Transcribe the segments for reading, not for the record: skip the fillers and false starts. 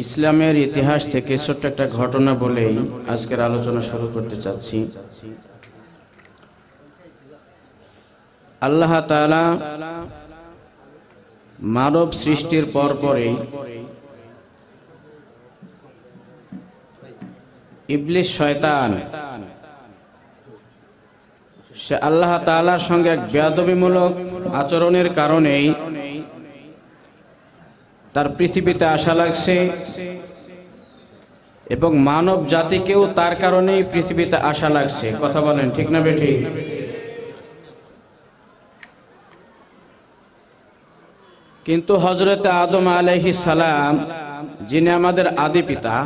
ইসলামের ইতিহাস থেকে ছোট্ট একটা ঘটনা বলেই আজকের আলোচনা শুরু করতে চাচ্ছি। আল্লাহ তাআলা মানব সৃষ্টির পরপরই ইবলিস শয়তান সে আল্লাহ তাআলার সঙ্গে এক বেয়াদবিমূলক আচরণের কারণেই তার পৃথিবীতে আসা লাগছে এবং মানব জাতিকেও তার কারণেই পৃথিবীতে আসা লাগছে। কথা বলেন ঠিক না বেঠিক? কিন্তু হযরত আদম আলাইহিস সালাম, যিনি আমাদের আদি পিতা,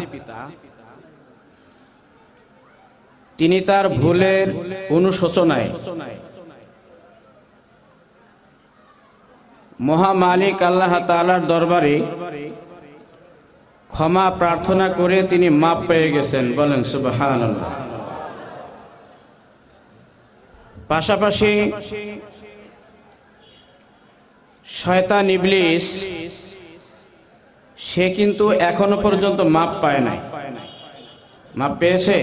তিনি তার ভুলের অনুশোচনায় মহামালিক আল্লাহ তাআলার দরবারে ক্ষমা প্রার্থনা করে তিনি মাপ পেয়ে গেছেন। বলেন সুবহানাল্লাহ। পাশাপাশি শয়তান ইবলিস সে কিন্তু এখনো পর্যন্ত মাপ পায় নাই। মাপ পেয়েছে?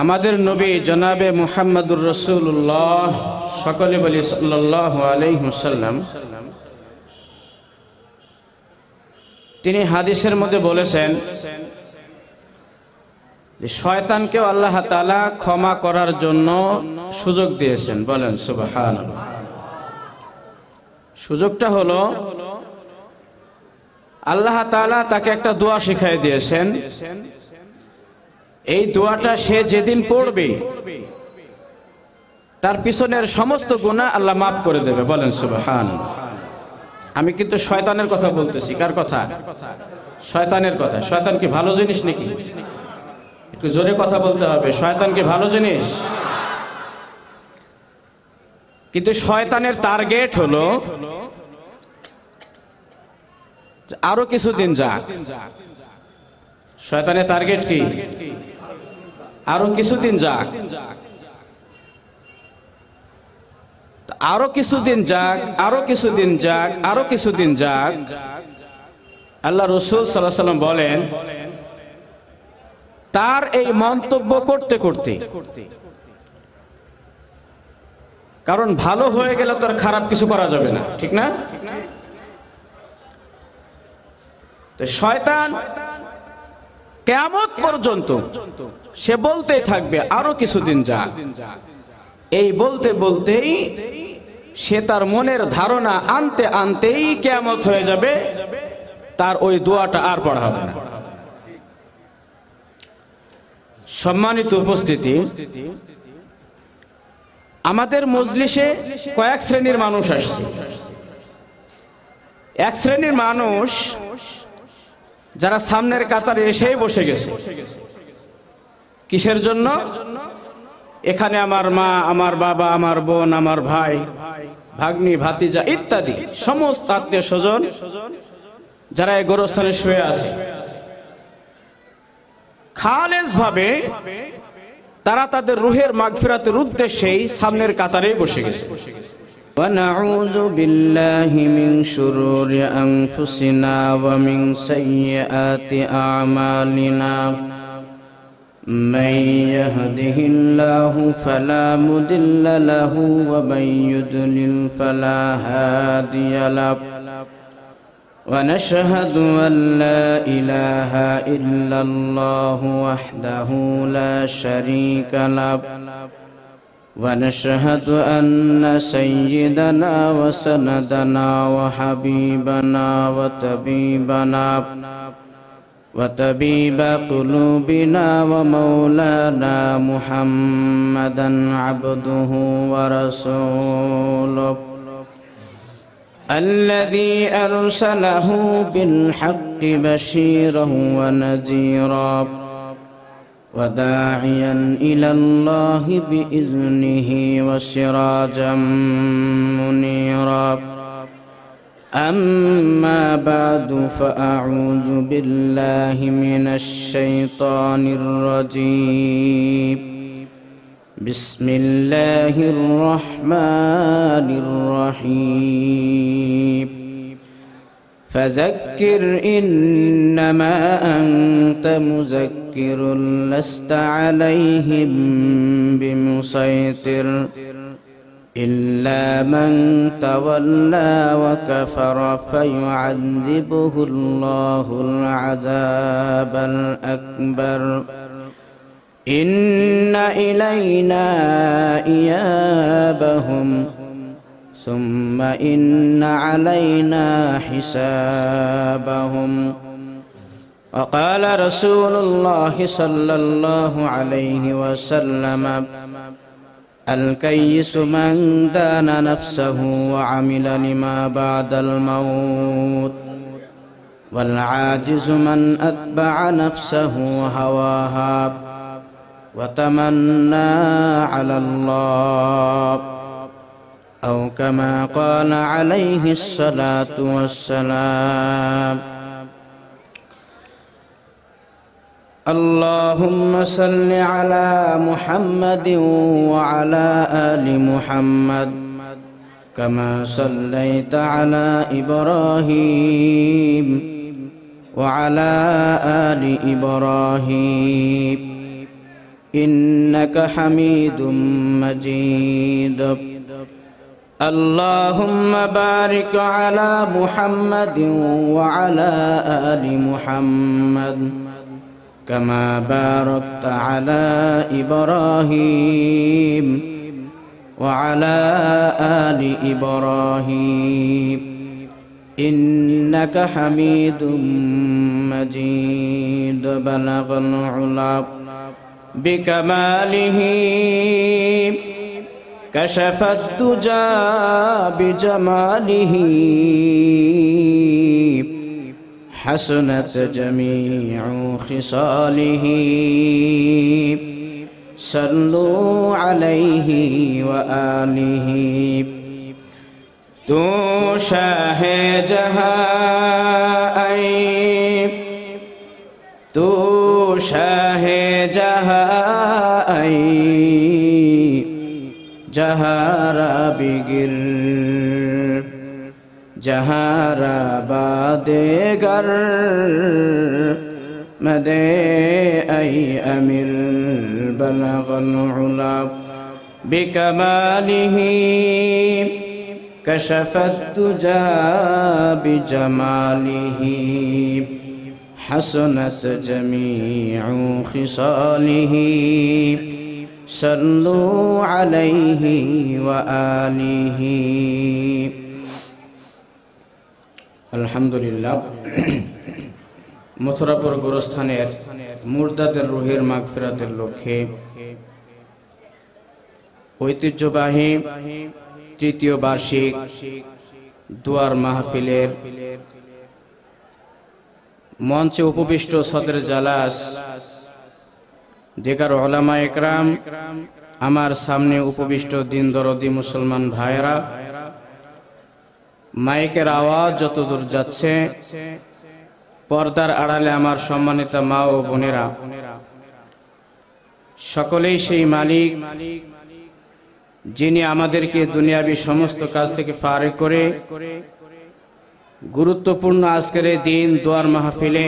আমাদের নবী জনাবে মুহাম্মদুর রাসূলুল্লাহ, সকলে বলি সাল্লাল্লাহু আলাইহি ওয়াসাল্লাম, তিনি হাদিসের মধ্যে বলেছেন যে শয়তানকেও আল্লাহ তাআলা ক্ষমা করার জন্য সুযোগ দিয়েছেন। বলেন সুবহানাল্লাহ। সুযোগটা হলো আল্লাহ তাআলা তাকে একটা দোয়া শিখিয়ে দিয়েছেন। এই দোয়াটা সে যেদিন পড়বে তার পিছনের সমস্ত গুনাহ আল্লাহ মাফ করে দেবে। বলেন সুবহানাল্লাহ। আমি কিন্তু শয়তানের কথা বলতেছি। কার কথা? শয়তানের কথা। শয়তান কি ভালো জিনিস নাকি? একটু জোরে কথা বলতে হবে। শয়তান কি ভালো জিনিস? কিন্তু শয়তানের টার্গেট হলো আরো কিছুদিন যাক। শয়তানের টার্গেট কি? আরো কিছুদিন যাক, আরো কিছুদিন যাক, আরো কিছুদিন যাক, আরো কিছুদিন যাক। আল্লাহ রাসূল সাল্লাল্লাহু আলাইহি ওয়াসাল্লাম বলেন, তার এই মন্তব্য করতে করতে, কারণ ভালো হয়ে গেলে তো আর খারাপ কিছু করা যাবে না, ঠিক না? তো শয়তান কিয়ামত পর্যন্ত সে বলতেই থাকবে আরো কিছুদিন যাক। এই বলতে বলতেই সে তার মনের ধারণা আনতে আনতেই কিয়ামত হয়ে যাবে, তার ওই দোয়াটা আর পড়া হবে না। সম্মানিত উপস্থিতি, আমাদের মজলিসে কয়েক শ্রেণীর মানুষ আসছে। এক শ্রেণীর মানুষ যারা সামনের কাতারে এসেই বসে গেছে। কিসের জন্য? এখানে আমার মা, আমার বাবা, আমার বোন, আমার ভাই, ভাগ্নি, ভাতিজা ইত্যাদি সমস্ত আত্মীয় স্বজন যারা এই গোরস্থানে শুয়ে আছে, খালেস ভাবে তারা তাদের রুহের মাগফিরাতের উদ্দেশ্যেই সামনের কাতারেই বসে গেছে। ونعوذ بالله من شرور أنفسنا ومن سيئات أعمالنا من يهده الله فلا مضل له ومن يضلل فلا هادي له ونشهد أن لا إله إلا الله وحده لا شريك له ونشهد أن سيدنا وسندنا وحبيبنا وطبيب قلوبنا ومولانا محمدا عبده ورسوله الذي أرسله بالحق بشيرا ونذيرا وداعيا إلى الله بإذنه وسراجا منيرا أما بعد فأعوذ بالله من الشيطان الرجيم بسم الله الرحمن الرحيم فذكر إنما أنت مذكر لست عليهم بمسيطر إلا من تولى وكفر فيعذبه الله العذاب الأكبر إن إلينا إيابهم ثم إن علينا حسابهم وقال رسول الله صلى الله عليه وسلم الكيس من دان نفسه وعمل لما بعد الموت والعاجز من أتبع نفسه هواها وتمنى على الله أو كما قال عليه الصلاة والسلام اللهم صل على محمد وعلى آل محمد كما صليت على إبراهيم وعلى آل إبراهيم إنك حميد مجيد اللهم بارك على محمد وعلى آل محمد كما باركت على إبراهيم وعلى آل إبراهيم إنك حميد مجيد بلغ العلا بكماله كشف الدجى بجماله حسنت جميع خصاله صلوا عليه وآله تو شاہ جہاں تو شاہ جہاں جہارا بگر جہارا بادگر مدے ای امیر بلغ العلا بکمالہ کشف الدجى بجمالہ حسنت جميع خصاله صلوا عليه وآله আলহামদুলিল্লাহ মথুরাপুর গোরস্থানের মুর্দাদের রুহের মাগফিরাতের লক্ষ্যে ঐতিহ্যবাহী তৃতীয় বার্ষিক দুয়ার মাহফিলের মঞ্চে উপবিষ্ট সদর জালাস দিগার উলামা ইকরাম আমার সামনে উপবিষ্ট দিন দরদি মুসলমান ভাইরা মাইকের আওয়াজ যতদূর যাচ্ছে পর্দার আড়ালে আমার সম্মানিত মা ও বোনেরা সকলেই সেই মালিক যিনি আমাদেরকে দুনিয়াবী সমস্ত কাজ থেকে ফারেক করে গুরুত্বপূর্ণ আজকের এই দিন দুয়ার মাহফিলে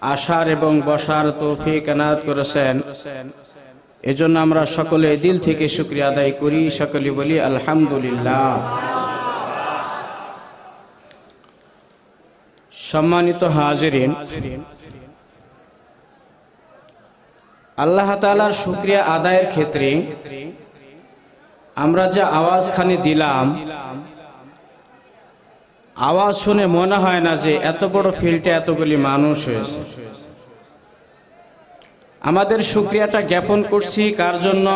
আসার এবং বসার তৌফিক এনায়েত করেছেন এজন্য আমরা সকলে দিল থেকে শুকরিয়া আদায় করি সকলে বলি আলহামদুলিল্লাহ সম্মানিত হাজিরিন আল্লাহ তাআলার শুকরিয়া আদায়ের ক্ষেত্রে আমরা যে আওয়াজখানি দিলাম আওয়াজ শুনে মনে হয় না যে এত বড় ফিল্ডে এতগুলি মানুষ হয়েছে আমাদের শুকরিয়াটা জ্ঞাপন করছি কার জন্য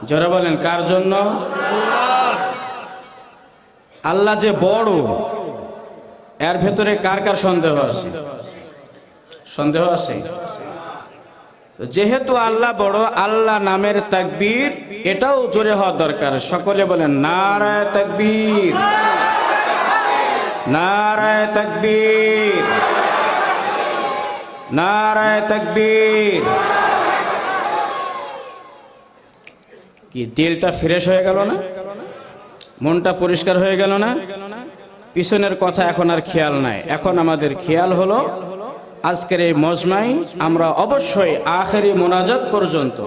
যারা বলেন কার জন্য আল্লাহ যে বড় এর ভেতরে কার কার সন্দেহ আছে সন্দেহ আছে যেহেতু আল্লাহ বড় আল্লাহ নামের তাকবীর এটাও জোরে হওয়া দরকার সকলে বলেন নারায়ে তাকবীর নারায়ে তাকবীর নারায়ে তাকবীর কি দিলটা ফ্রেশ হয়ে গেল না? মনটা পরিষ্কার হয়ে গেল না? পিছনের কথা এখন আর খেয়াল নাই, এখন আমাদের খেয়াল হলো আজকের এই মজমায় আমরা অবশ্যই আখেরি মোনাজাত পর্যন্ত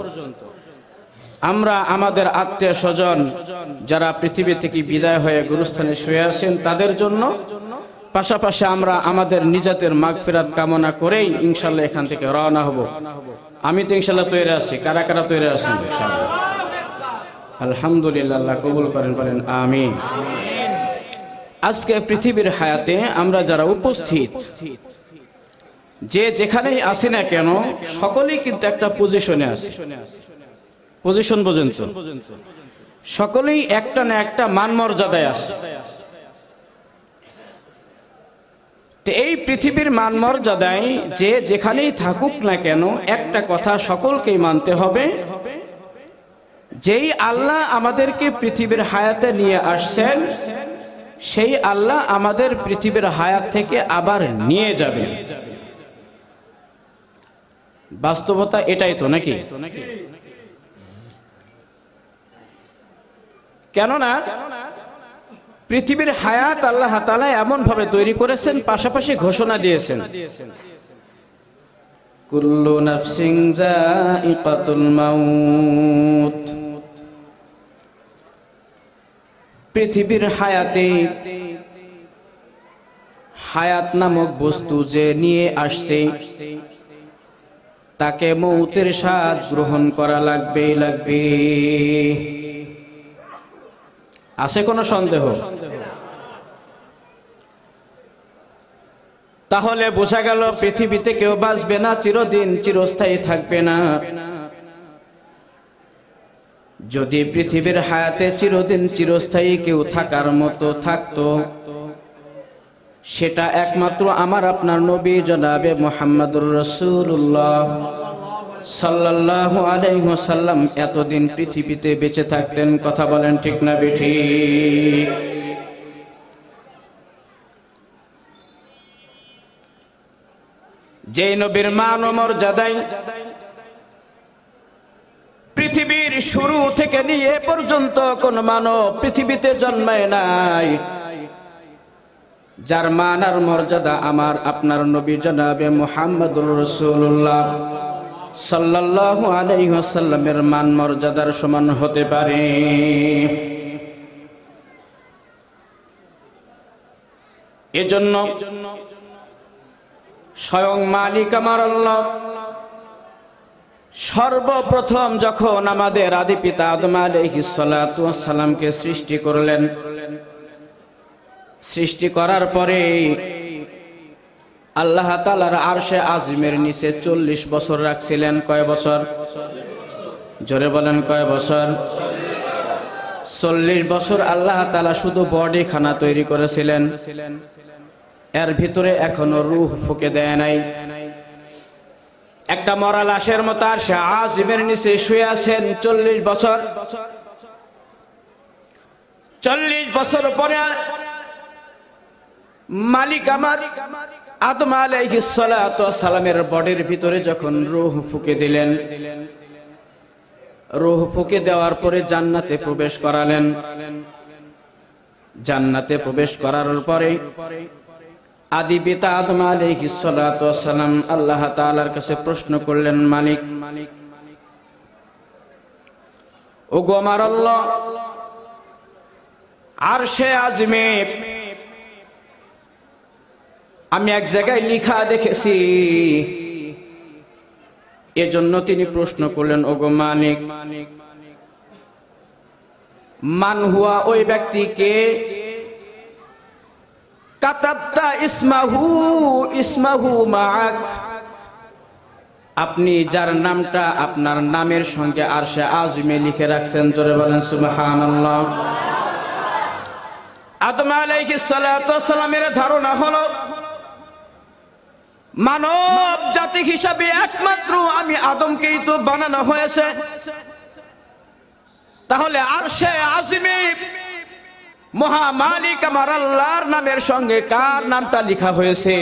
আমরা আমাদের আত্মীয় স্বজন যারা পৃথিবী থেকে বিদায় হয়ে গুরুস্থানে শুয়ে আছেন তাদের জন্য, পাশাপাশি আমরা আমাদের নিজাতের মাগফিরাত কামনা করেই ইনশাল্লাহ এখান থেকে রওনা হব। আমি তো ইনশাল্লাহ তৈরি আছি, কারা কারা তৈরি আছেন ইনশাল্লাহ? আলহামদুলিল্লাহ, আল্লাহ কবুল করেন, বলেন আমিন। আজকে পৃথিবীর হায়াতে আমরা যারা উপস্থিত, যে যেখানেই আসি না কেন, সকলেই কিন্তু একটা পজিশনে আছে। পজিশন বোঝেন তো? সকলেই একটা না একটা মান মর্যাদায় আছে। তো এই পৃথিবীর মান মর্যাদায় যে যেখানেই থাকুক না কেন, একটা কথা সকলকেই মানতে হবে, যেই আল্লাহ আমাদেরকে পৃথিবীর হায়াতে নিয়ে আসছেন, সেই আল্লাহ আমাদের পৃথিবীর হায়াত থেকে আবার নিয়ে যাবেন। বাস্তবতা এটাই তো নাকি? কেননা পৃথিবীর হায়াত আল্লাহ তাআলা এমন ভাবে তৈরি করেছেন, পাশাপাশি ঘোষণা দিয়েছেন কুল্লু নাফসিন যায়িকাতুল মাউত। পৃথিবীর হায়াতে হায়াত নামক বস্তু যে নিয়ে আসছে, তাকে মৌতের স্বাদ গ্রহণ করা লাগবে। আছে কোনো সন্দেহ? তাহলে বোঝা গেল পৃথিবীতে কেউ বাঁচবে না, চিরদিন চিরস্থায়ী থাকবে না। যদি পৃথিবীর হায়াতে চিরদিন চিরস্থায়ী কেউ থাকার মতো থাকতো, সেটা একমাত্র আমার আপনার নবী জনাবে মুহাম্মদুর রাসূলুল্লাহ সাল্লাল্লাহু আলাইহি ওয়াসাল্লাম এতদিন পৃথিবীতে বেঁচে থাকতেন। কথা বলেন ঠিক না বেঠিক? যে নবীর মান ও মর্যাদায় পৃথিবীর শুরু থেকে নিয়ে পর্যন্ত কোন মানব পৃথিবীতে জন্মায় নাই, যার মান আর মর্যাদা আমার আপনার নবী জনাবে মুহাম্মদুর রাসূলুল্লাহ সাল্লাল্লাহু আলাইহি ওয়াসাল্লামের মান মর্যাদার সমান হতে পারে। এজন্য স্বয়ং মালিক আমার আল্লাহ সর্বপ্রথম যখন আমাদের আদি পিতা আদম আলাইহিস সালাতু ওয়াস সালামকে সৃষ্টি করলেন, সৃষ্টি করার পরে আল্লাহ তাআলার আরশে আজিমের নিচে 40 বছর রাখছিলেন। কয় বছর? জোরে বলেন, কয় বছর? 40 বছর আল্লাহ তাআলা শুধু বডি খানা তৈরি করেছিলেন, এর ভিতরে এখনো রূহ ফুঁকে দেয় নাই। একটা মরা লাশের মতো আরশে আজিমের নিচে শুয়ে আছেন 40 বছর। 40 বছর পরে মালিক আমার আদম আলাইহিস সালাতু ওয়াস সালামের বডির ভিতরে যখন রূহ ফুঁকে দিলেন, রূহ ফুঁকে দেওয়ার পরে জান্নাতে প্রবেশ করালেন। জান্নাতে প্রবেশ করার পরে আদি পিতা আদম আলাইহিস সালাতু ওয়াস সালাম আল্লাহ তাআলার কাছে প্রশ্ন করলেন, মালিক, ওগো আমার আল্লাহ, আরশে আজিমে আমি এক জায়গায় লিখা দেখেছি, এজন্য তিনি প্রশ্ন করলেন, ওগো মালিক, মান হুয়া, ওই ব্যক্তিকে কাতাবতা ইসমাহু মাআক, আপনি যার নামটা আপনার নামের সঙ্গে আরশে আজিমে লিখে রাখছেন। জোরে বলেন সুবহানাল্লাহ। আদম আলাইহিস সালাতু ওয়াস সালামের ধারণা হলো মানব জাতি হিসাবে একমাত্র আমি আদমকেই তো বানানো হয়েছে, তাহলে আরশে আজিমে মহামালিক আমার আল্লাহর নামের সঙ্গে কার নামটা লেখা হয়েছে?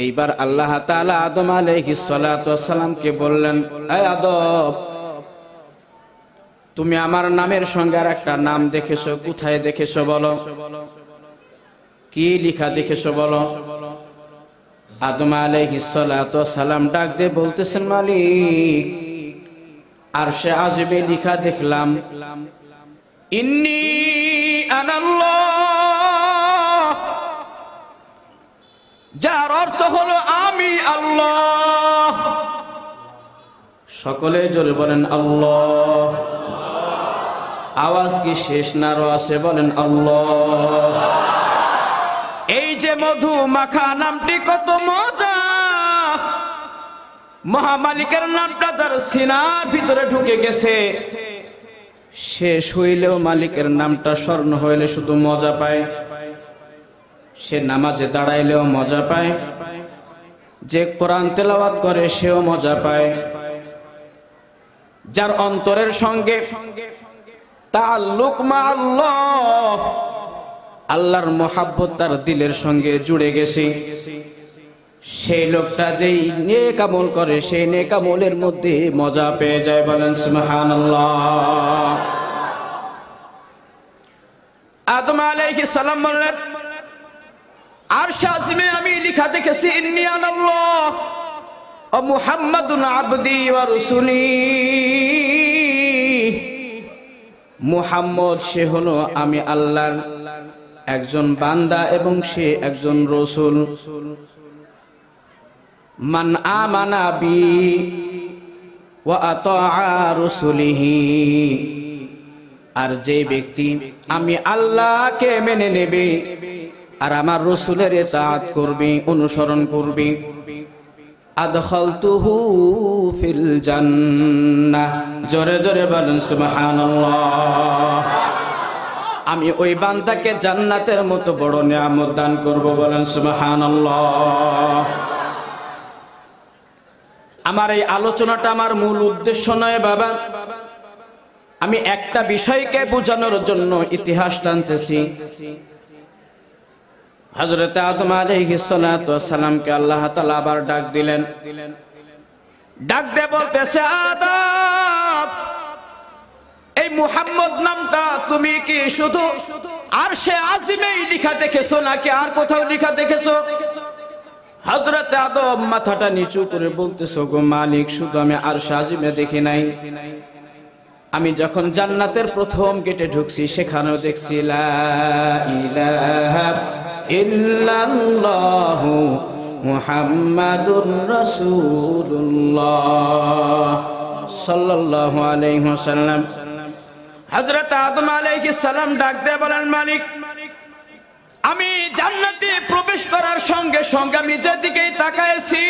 এইবার আল্লাহ তাআলা আদম আলাইহিস সালাতু ওয়াস সালামকে বললেন, এই আদম, তুমি আমার নামের সঙ্গে আর একটা নাম দেখেছো, কোথায় দেখেছো বলো? কি লেখা দেখেছো বলো? আদম আলাইহিস সালাতু ওয়াস সালাম ডাক দিয়ে বলতেছেন, মালিক, আরশে আজিমে লেখা দেখলাম, ইন্নী আনাল্লাহ, যার অর্থ হলো আমি আল্লাহ। সকলে জোরে বলেন আল্লাহ। আওয়াজ কি শেষ না আরো আছে? বলেন আল্লাহ। এই যে মধু মাখা নামটি কত মজা, মহামালিকের নামটা যার সিনার ভিতরে ঢুকে গেছে, শেষ হইলেও মালিকের নামটা স্মরণ হইলে শুধু মজা পায়। সে নামাজে দাঁড়াইলেও মজা পায়, যে কোরআন তেলাওয়াত করে সেও মজা পায়। যার অন্তরের সঙ্গে তাআল্লুক মা আল্লাহ, আল্লাহর মুহাব্বত তার দিলের সঙ্গে জুড়ে গেছে, সেই লোকটা যেই নেক আমল করে সেই নেক আমলের মধ্যে মজা পেয়ে যায়। বলেন সুবহানাল্লাহ। আদম আলাইহিস সালাম বললেন, আরশে আজিমে আমি লেখা দেখেছি, ইন্নী আনাল্লাহ ওয়া মুহাম্মাদুন আবদি ওয়া রাসূলি। মুহাম্মদ সে হলো আমি আল্লাহর একজন বান্দা এবং সে একজন রাসূল। মান আমানা বি ওয়া আতাআ রাসূলিহি, আর যে ব্যক্তি আমি আল্লাহকে মেনে নেবে আর আমার রাসূলের ইতাআত করবে, অনুসরণ করবে, আদখালতুহু ফিল জান্নাহ। জোরে জোরে বলেন সুবহানাল্লাহ। আমি ওই বান্দাকে জান্নাতের মতো বড় নিয়ামত দান করব। বলেন সুবহানাল্লাহ। আমার এই আলোচনাটা আমার মূল উদ্দেশ্য নয় বাবা, আমি একটা বিষয়কে বোঝানোর জন্য ইতিহাস টানতেছি। হযরত আদম আলাইহিস সালাতু ওয়াস সালামকে আল্লাহ তাআলা আবার ডাক দিলেন। ডাক দিয়ে বলতেছে, আদম, এই মুহাম্মদ নামটা তুমি কি শুধু আরশে আজিমেই লেখা দেখেছো নাকি আর কোথাও লেখা দেখেছো? হযরত আদম মাথাটা নিচু করে বলতেছো, গো মালিক, শুধু আমি আরশে আজিমে দেখি নাই, আমি যখন জান্নাতের প্রথম গেটে ঢুকছি সেখানেও দেখছি লা ইলাহা ইল্লাল্লাহু মুহাম্মাদুর রাসূলুল্লাহ সাল্লাল্লাহু আলাইহি ওয়াসাল্লাম। হযরত আদম আলাইহিস সালাম ডাক দিয়ে বলেন, মালিক, আমি জান্নাতে প্রবেশ করার সঙ্গে সঙ্গে আমি যেদিকেই তাকাইছি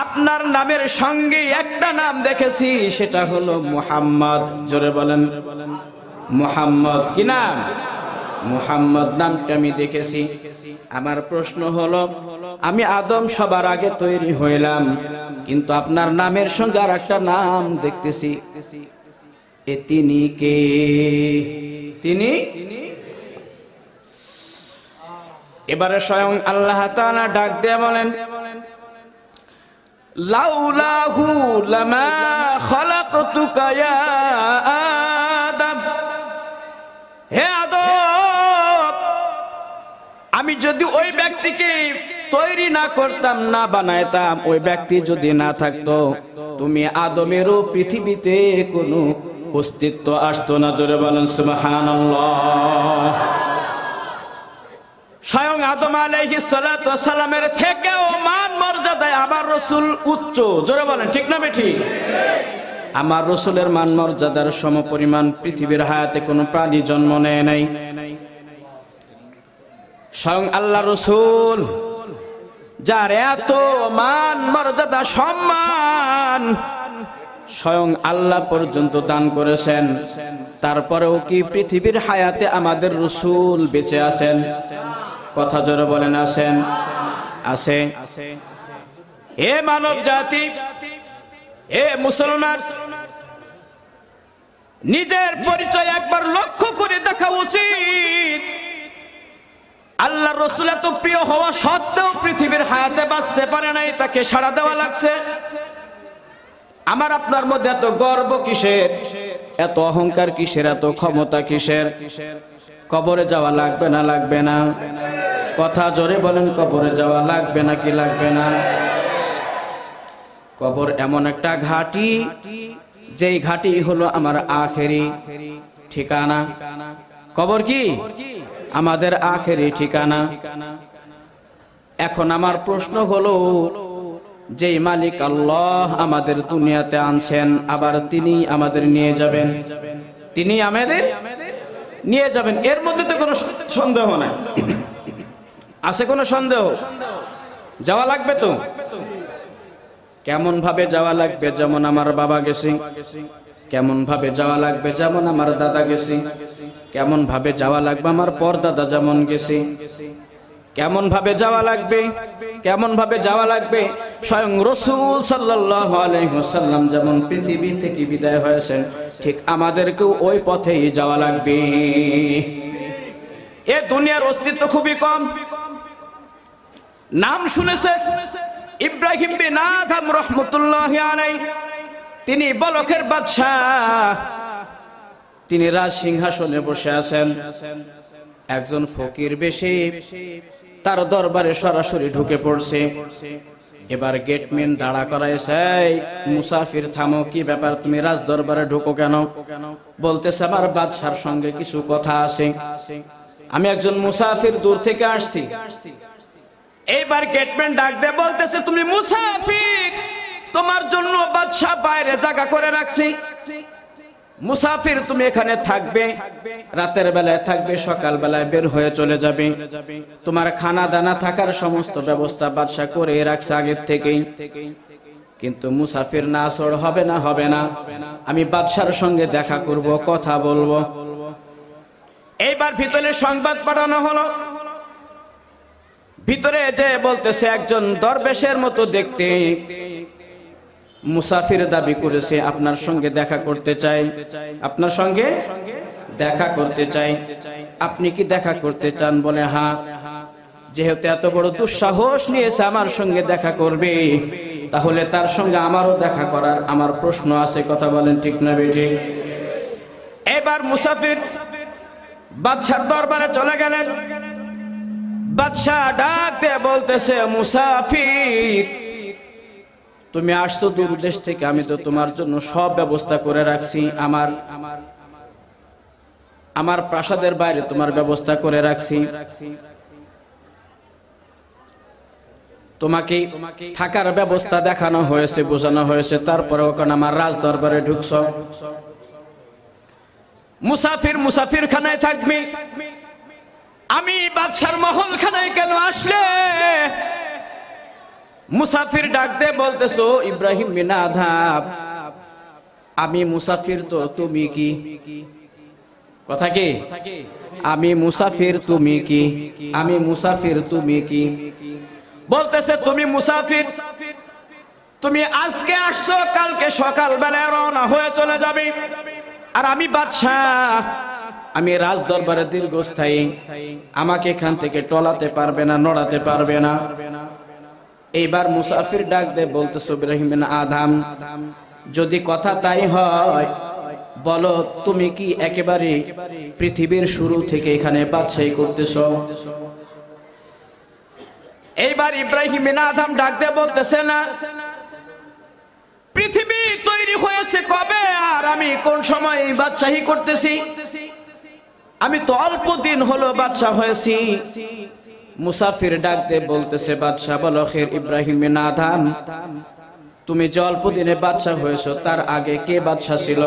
আপনার নামের সঙ্গে একটা নাম দেখেছি, সেটা হলো মুহাম্মদ। জোরে বলেন মুহাম্মদ। কি নাম? মুহাম্মদ নামটা আমি দেখেছি। আমার প্রশ্ন হলো, আমি আদম সবার আগে তৈরি হইলাম, কিন্তু আপনার নামের সঙ্গে আর একটা নাম দেখতেছি, এ তিনি কে? তিনি এবারে স্বয়ং আল্লাহ তাআলা ডাক দিয়ে বলেন, লাউলাহু লামা খালাকতুকা ইয়া আদম। হে আদম, আমি যদি ওই ব্যক্তিকে তৈরি না করতাম, না বানাইতাম, ওই ব্যক্তি যদি না থাকতো, তুমি আদমেরও পৃথিবীতে কোনো অস্তিত্ব আসতো না। জোরে বলেন সুবহানাল্লাহ। স্বয়ং আদম আলাইহিস সালাতু ওয়াস সালামের থেকেও মান মর্যাদায় আমার রাসূল উচ্চ। জোরে বলেন ঠিক না বেঠিক? আমার রাসূলের মান মর্যাদার সমপরিমাণ পৃথিবীর হায়াতে কোনো প্রাণী জন্ম নেয় নাই। স্বয়ং আল্লাহ রাসূল, যার এত মান মর্যাদা সম্মান স্বয়ং আল্লাহ পর্যন্ত দান করেছেন, তারপরেও কি পৃথিবীর হায়াতে আমাদের রাসূল বেঁচে আছেন? কথা জোরে বলেন, আছেন? আছে। হে মানব জাতি, হে মুসলমান, নিজের পরিচয় একবার লক্ষ্য করে দেখা উচিত। আল্লাহর রাসূল এত প্রিয় হওয়া সত্ত্বেও পৃথিবীর হায়াতে বাঁচতে পারে নাই, তাকে সাড়া দেওয়া লাগছে। আমার আপনার মধ্যে এত গর্ব কিসের, এত অহংকার কিসের, এত ক্ষমতা কিসের? কবরে যাওয়া লাগবে না লাগবে না? কথা জোরে বলেন, কবরে যাওয়া লাগবে না কি লাগবে না? কবর এমন একটা ঘাঁটি, যেই ঘাঁটি হলো আমার আখেরি ঠিকানা। কবর কি আমাদের আখেরি ঠিকানা। এখন আমার প্রশ্ন হলো, যেই মালিক আল্লাহ আমাদের দুনিয়াতে আনছেন, আবার তিনি আমাদের নিয়ে যাবেন, তিনি আমাদের নিয়ে যাবেন, এর মধ্যে তো কোনো সন্দেহ নাই। আছে কোনো সন্দেহ? যাওয়া লাগবে তো। কেমন ভাবে যাওয়া লাগবে? যেমন আমার বাবা গেছে। কেমন ভাবে যাওয়া লাগবে? যেমন আমার দাদা গেছে। কেমন ভাবে যাওয়া লাগবে? আমার পরদাদা যেমন গেছে। কেমন ভাবে যাওয়া লাগবে? কেমন ভাবে যাওয়া লাগবে? স্বয়ং রাসূল সাল্লাল্লাহু আলাইহি ওয়াসাল্লাম যেমন পৃথিবী থেকে বিদায় হয়েছেন, ঠিক আমাদেরকেও ওই পথেই যাওয়া লাগবে। এ দুনিয়ার অস্তিত্ব খুবই কম। নাম শুনেছে ইব্রাহিম বিন আদম রাহমাতুল্লাহি আলাইহি, তিনি বলখের বাদশাহ, তিনি রাজ সিংহাসনে বসে আছেন। একজন ফকির বেশে তার দরবারে সরাসরি ঢুকে পড়ছে। এবার গেটম্যান দাঁড়া করাইছে, মুসাফির থামো, কি ব্যাপার, তুমি রাজ দরবারে ঢুকো কেন? বলতেছে আমার বাদশার সঙ্গে কিছু কথা আছে, আমি একজন মুসাফির, দূর থেকে আসছি। এইবার গেটম্যান ডাক দিয়ে বলতেছে, তুমি মুসাফির, তোমার জন্য বাদশা বাইরে জায়গা করে রাখছি। মুসাফির তুমি এখানে থাকবে, রাতের বেলায় থাকবে, সকাল বেলায় বের হয়ে চলে যাবে। তোমার খানা দানা থাকার সমস্ত ব্যবস্থা বাদশা করে রাখছে আগের থেকেই। কিন্তু মুসাফির না সর হবে না, হবে না, আমি বাদশার সঙ্গে দেখা করব, কথা বলবো। এইবার ভিতরে সংবাদ পাঠানো হলো। ভিতরে যে বলতেছে, একজন দরবেশের মতো দেখতে, মুসাফির দাবি করেছে আপনার সঙ্গে দেখা করতে চাই, আপনার সঙ্গে দেখা করতে চাই। আপনি কি দেখা করতে চান? বলে হ্যাঁ। যেহেতু এত বড় দুঃসাহস নিয়েছে আমার সঙ্গে দেখা করবে, তাহলে তার সঙ্গে আমারও দেখা করার আমার প্রশ্ন আছে। কথা বলেন ঠিক না বেঠিক? এবার মুসাফির বাদশার দরবারে চলে গেলেন। বাদশা ডাকতে বলতেছে, মুসাফির তুমি আসছো দূর দেশ থেকে, আমি তো তোমার জন্য সব ব্যবস্থা করে রাখছি। আমার প্রাসাদের বাইরে তোমার ব্যবস্থা করে রাখছি। তোমাকে থাকার ব্যবস্থা দেখানো হয়েছে, বোঝানো হয়েছে, তারপরে ওখানে আমার রাজ দরবারে ঢুকছো। মুসাফির মুসাফির খানায় থাকবি, আমি বাদশার মহল খানায় কেন আসলে? মুসাফির ডাক দে বলতেছো, ইব্রাহিম বিন আদম, আমি মুসাফির তো তুমি কি? কথা কি? আমি মুসাফির তুমি কি? আমি মুসাফির তুমি কি? বলতেছে তুমি মুসাফির, তুমি আজকে আসছো, কালকে সকাল বেলায় রওনা হয়ে চলে যাবে। আর আমি বাদশাহ, আমি রাজ দরবারে দীর্ঘস্থায়ী, আমাকে এখান থেকে টলাতে পারবে না, নড়াতে পারবে না। এইবার মুসাফির ডাক দে বলতেছে, ইব্রাহিম বিন আদম, যদি কথা তাই হয়, বলো তুমি কি একেবারে পৃথিবীর শুরু থেকে এখানে বাদশাহী করতেছো? এইবার ইব্রাহিম বিন আদম ডাক দে বলতেছে, না, পৃথিবী তৈরি হয়েছে কবে, আর আমি কোন সময় বাদশাহী করতেছি? আমি তো অল্প দিন হলো বাদশা হয়েছি। মুসাফির ডাক দে বলতেছে, বাদশা বলো খের, ইব্রাহিম বিন আদম, তুমি যে অল্প দিনে বাদশা হয়েছো, তার আগে কে বাদশা ছিল?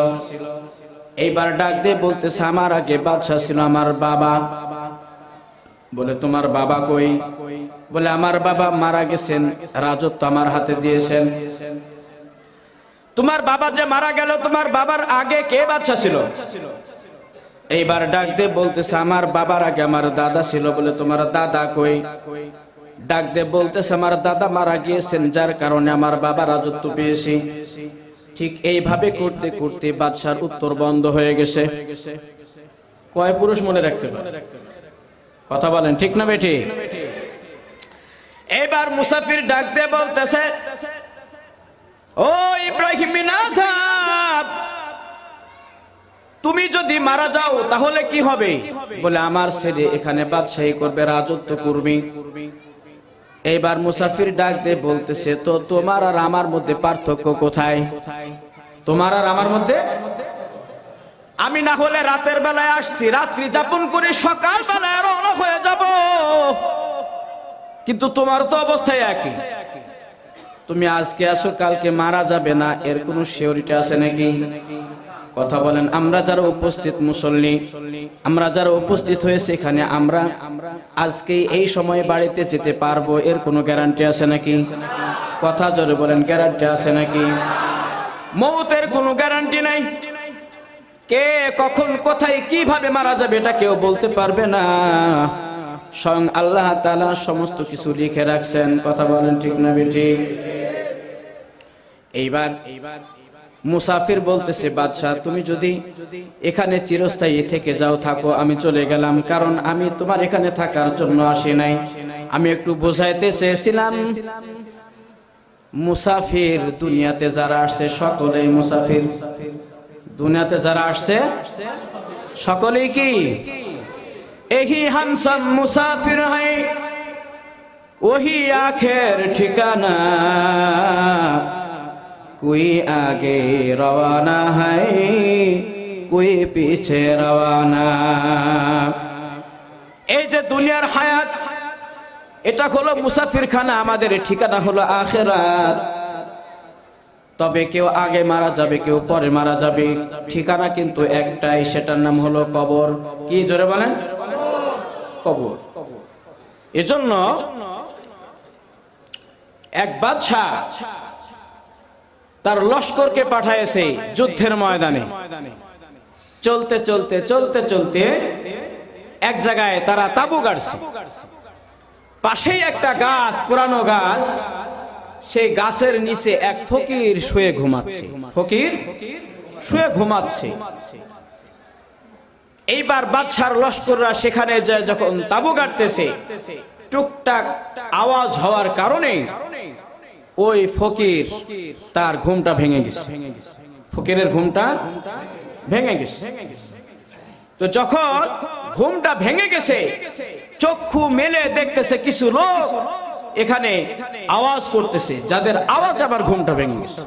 এইবার ডাক দে বলতেছে, আমার আগে বাদশা ছিল আমার বাবা। বলে তোমার বাবা কই? বলে আমার বাবা মারা গেছেন, রাজত্ব আমার হাতে দিয়েছেন। তোমার বাবা যে মারা গেল, তোমার বাবার আগে কে বাদশা ছিল? এইবার ডাক দে বলতেছে, আমার বাবার আগে আমার দাদা ছিল। বলে তোমার দাদা কই? ডাক দে বলতেছে, আমার দাদা মারা গিয়েছেন, যার কারণে আমার বাবা রাজত্ব পেয়েছি। ঠিক এইভাবে করতে করতে বাদশার উত্তর বন্ধ হয়ে গেছে। কয় পুরুষ মনে রাখতে পারে? কথা বলেন ঠিক না বেঠি? এবার মুসাফির ডাক দিয়ে বলতেছে, ও ইব্রাহিম বিন আদহাব, তুমি যদি মারা যাও তাহলে কি হবে? বলে আমার ছেলে এখানে বাদশাহী করবে, রাজত্ব করবে। এইবার মুসাফির ডাক দিয়ে বলতেছে, তো তোমার আর আমার মধ্যে পার্থক্য কোথায়? তোমার আর আমার মধ্যে? আমি না হলে রাতের বেলায় আসছি, রাত্রি যাপন করে সকাল বেলায় রওনা হয়ে যাব, কিন্তু তোমার তো অবস্থায় একই। তুমি আজকে আসো, কালকে মারা যাবে না, এর কোনো সিওরিটি আছে নাকি? কথা বলেন। আমরা যারা উপস্থিত মুসল্লি, আমরা যারা উপস্থিত হয়েছে এখানে, আমরা আজকে এই সময় বাড়িতে যেতে পারবো, এর কোনো গ্যারান্টি আছে নাকি? কথা জোরে বলেন, গ্যারান্টি আছে নাকি? মৌতের কোনো গ্যারান্টি নাই। কে কখন কোথায় কিভাবে মারা যাবে এটা কেউ বলতে পারবে না। স্বয়ং আল্লাহ তাআলা সমস্ত কিছু লিখে রাখছেন। কথা বলেন ঠিক না বেঠিক? এইবার মুসাফির বলতেছে, বাদশা তুমি যদি এখানে চিরস্থায়ী থেকে যাও, থাকো, আমি চলে গেলাম, কারণ আমি তোমার এখানে থাকার জন্য আসি নাই। আমি একটু বোঝাইতে চেয়েছিলাম, মুসাফির দুনিয়াতে যারা আসছে সকলেই মুসাফির। দুনিয়াতে যারা আসছে সকলেই কি? এহি হামসম মুসাফির হয়, ওহি আখের ঠিকানা, कोई आगे रवाना है, कोई पीछे रवाना। এই যে দুনিয়ার হায়াত, এটা হলো মুসাফির খানা, আমাদের ঠিকানা হলো আখিরাত। তবে কেউ আগে মারা যাবে, কেউ পরে মারা যাবে, ঠিকানা কিন্তু একটাই, সেটার নাম হলো কবর। কি জোরে বলেন? কবর। এজন্য এক বাদশা তার লস্করকে পাঠাইছে যুদ্ধের ময়দানে। চলতে চলতে চলতে চলতে এক জায়গায় তারা তাবু গাড়ছে। পাশেই একটা গাছ, পুরানো গাছ, সেই গাছের নিচে এক ফকির শুয়ে ঘুমাচ্ছে। ফকির শুয়ে ঘুমাচ্ছে। এইবার বাদশার লস্কররা সেখানে যায়, যখন তাবু গাড়তেছে, টুকটাক আওয়াজ হওয়ার কারণে ওই ফকির তার ঘুমটা ভেঙে গেছে। ফকিরের ঘুমটা ভেঙে গেছে। তো যখন ঘুমটা ভেঙে গেছে, চক্ষু মেলে দেখতেছে কিছু লোক এখানে আওয়াজ করতেছে, যাদের আওয়াজ আবার ঘুমটা ভেঙে গেছে।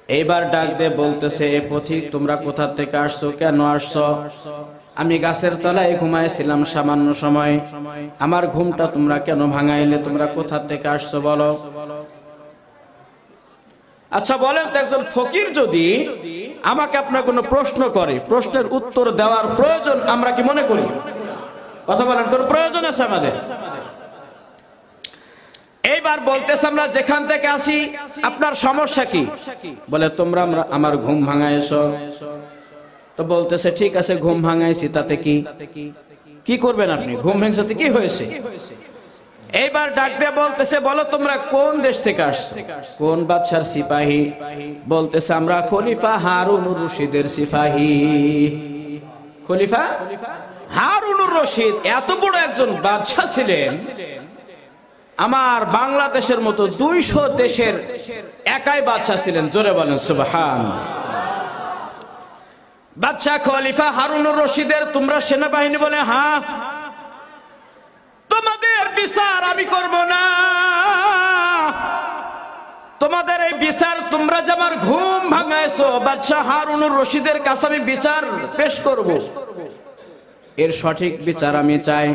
এইবার ডাক দিয়ে বলতেছে, এ পথিক, তোমরা কোথা থেকে আসছো, কেন আসছো? আমি গাছের তলায় ঘুমাইছিলাম সামান্য সময়, আমার ঘুমটা তোমরা কেন ভাঙাইলে? তোমরা কোথা থেকে আসছো বলো। আচ্ছা বলেন তো, একজন ফকির যদি আমাকে আপনার কোনো প্রশ্ন করে, প্রশ্নের উত্তর দেওয়ার প্রয়োজন আমরা কি মনে করি? কথা বলেন, কোন প্রয়োজন আছে আমাদের? এইবার বলতেছে, আমরা যেখান থেকে আসি, আপনার সমস্যা কি? বলে, তোমরা আমার ঘুম ভাঙাইছো। তো বলতেছে, ঠিক আছে, ঘুম ভাঙাইছি, তাতে কি? কি করবেন আপনি? ঘুম ভেঙছে, কি হয়েছে? এইবার ডাক দিয়ে বলতেছে, বলো তোমরা কোন দেশ থেকে আসছো, কোন বাদশার সিপাহী? বলতেছে, আমরা খলিফা হারুনুর রশিদের সিপাহী। খলিফা হারুনুর রশিদ এত বড় একজন বাদশা ছিলেন, আমার বাংলাদেশের মতো 200 দেশের একাই বাদশা ছিলেন। জোরে বলেন সুবহানাল্লাহ। বাদশা খলিফা হারুনুর রশিদের তোমরা সেনাবাহিনী? বলে, হ্যাঁ। তোমাদের বিচার আমি করব না, তোমাদের এই বিচার, তোমরা যে আমার ঘুম ভাঙাইছো, বাদশা হারুনুর রশিদের কাছে আমি বিচার পেশ করব, এর সঠিক বিচার আমি চাই।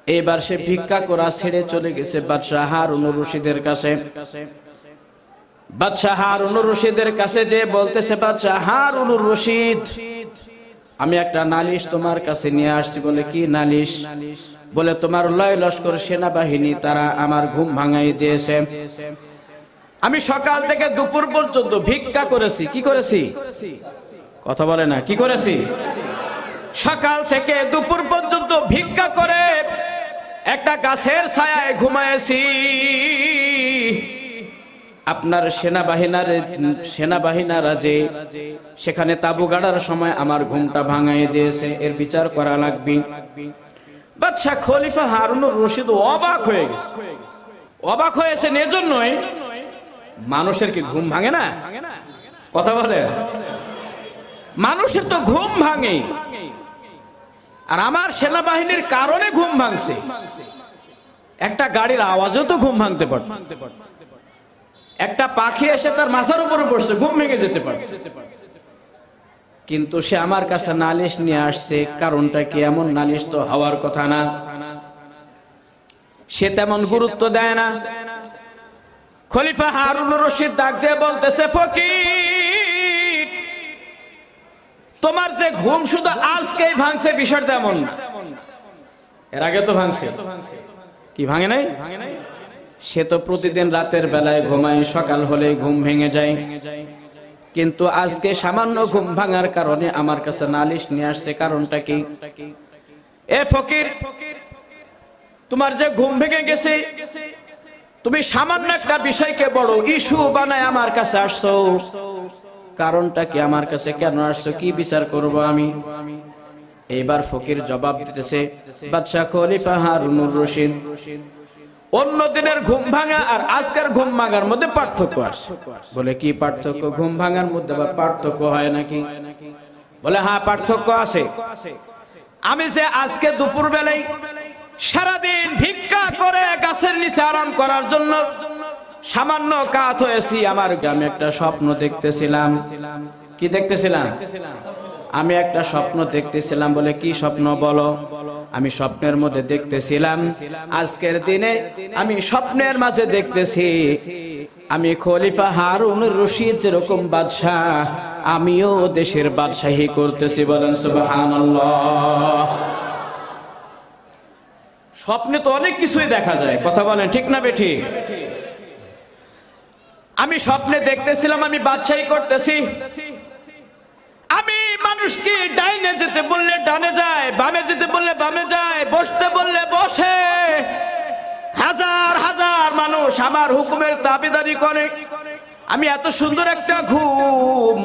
এবার সে ভিক্ষা করা ছেড়ে চলে গেছে বাদশা হারুনুর রশিদের কাছে। বাদশা হারুনুর রশিদের কাছে যে বলতেছে, বাদশা হারুনুর রশিদ, আমি একটা নালিশ তোমার কাছে নিয়ে আসছি। বলে, কি নালিশ? বলে, তোমার লয় লস্কর সেনাবাহিনী তারা আমার ঘুম ভাঙাই দিয়েছে। আমি সকাল থেকে দুপুর পর্যন্ত ভিক্ষা করেছি। কি করেছি? কথা বলে না, কি করেছি? সকাল থেকে দুপুর পর্যন্ত ভিক্ষা করে একটা গাছের ছায়ায় ঘুমায়েছি। আপনার সেনাবাহিনীরা যে সেখানে তাবু গাড়ার সময় আমার ঘুমটা ভাঙাই দিয়েছে, এর বিচার করা লাগবে। বাদশা খলিফা হারুনুর রশিদ অবাক হয়ে গেছে। অবাক হয়েছেন এজন্যই, মানুষের কি ঘুম ভাঙে না? কথা বলে, মানুষের তো ঘুম ভাঙে, আর আমার সেনাবাহিনীর কারণে ঘুম ভাঙছে। একটা গাড়ির আওয়াজও তো ঘুম ভাঙতে পারে, একটা পাখি এসে তার মাথার উপরে পড়ছে, ঘুম ভেঙে যেতে পারে। কিন্তু সে আমার কাছে নালিশ নিয়ে আসছে, কারণটা কি? এমন নালিশ তো হওয়ার কথা না। সে তেমন গুরুত্ব দেয় না। খলিফা হারুনুর রশিদ ডাক দিয়ে বলতেছে, ফকির, তোমার যে ঘুম শুধু আজকেই ভাঙছে বিষয়টা এমন না, এর আগে তো ভাঙছে। কি ভাঙে নাই? সে তো প্রতিদিন রাতের বেলায় ঘুমায়, সকাল হলেই ঘুম ভেঙে যায়, কিন্তু আজকে সামান্য ঘুম ভাঙার কারণে আমার কাছে নালিশ নিয়ে আসছে। কারণটা কি? এ ফকির, তোমার যে ঘুম ভেঙে গেছে, তুমি সামান্য একটা বিষয়কে বড় ইস্যু বানায় আমার কাছে আসছো। কারণটা কি? আমার কাছে কেন আসছো? কি বিচার করব আমি? এইবার ফকির জবাব দিতেছে, বাদশা খলিফা হারুনুর রশিদ, অন্য দিনের ঘুম ভাঙা আর আজকের ঘুম ভাঙার মধ্যে পার্থক্য আছে। বলে, কি পার্থক্য? ঘুম ভাঙার মধ্যে আবার পার্থক্য হয় নাকি? বলে, হ্যাঁ পার্থক্য আছে। আমি যে আজকে দুপুর বেলায় সারাদিন ভিক্ষা করে গাছের নিচে আরাম করার জন্য সামান্য কাত হয়েছি, আমার আমি একটা স্বপ্ন দেখতেছিলাম। কি দেখতেছিলাম? আমি একটা স্বপ্ন দেখতেছিলাম। বলে, কি স্বপ্ন? বলো। আমি স্বপ্নের মধ্যে দেখতেছিলাম, আজকের দিনে আমি স্বপ্নের মাঝে দেখতেছি আমি খলিফা হারুনুর রশিদ যেরকম বাদশাহ, আমিও দেশের বাদশাহী করতেছি। বলেন সুবহানাল্লাহ। স্বপ্নে তো অনেক কিছুই দেখা যায়, কথা বলেন ঠিক না বেঠিক? আমি স্বপ্নে দেখতেছিলাম আমি বাদশাহী করতেছি। আমি মানুষকে ডাইনে যেতে বললে ডানে যায়, বামে যেতে বললে বামে যায়, বসতে বললে বসে। হাজার হাজার মানুষ আমার হুকুমের দাবিদারি করে। আমি এত সুন্দর একটা ঘুম,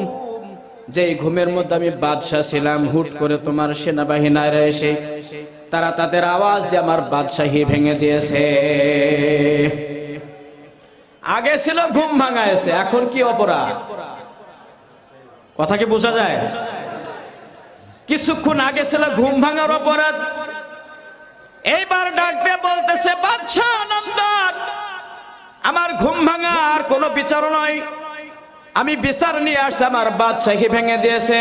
যে ঘুমের মধ্যে আমি বাদশাহ ছিলাম, হুট করে তোমার সেনাবাহিনীরা এসে তারা তাদের আওয়াজ দিয়ে আমার বাদশাহী ভেঙে দিয়েছে। আগে ছিল ঘুম ভাঙায়ছে, এখন কি অপরাধ? কথা কি বোঝা যায়? কিছুক্ষণ আগে ছিল ঘুম ভাঙার অপরাধ, এইবার ডাকবে বলতেছে, বাদশাহ নামদার, আমার ঘুম ভাঙা আর কোনো বিচার নয়, আমি বিচার নিয়ে আসছি। আমার বাদশাহী ভেঙে দিয়েছে।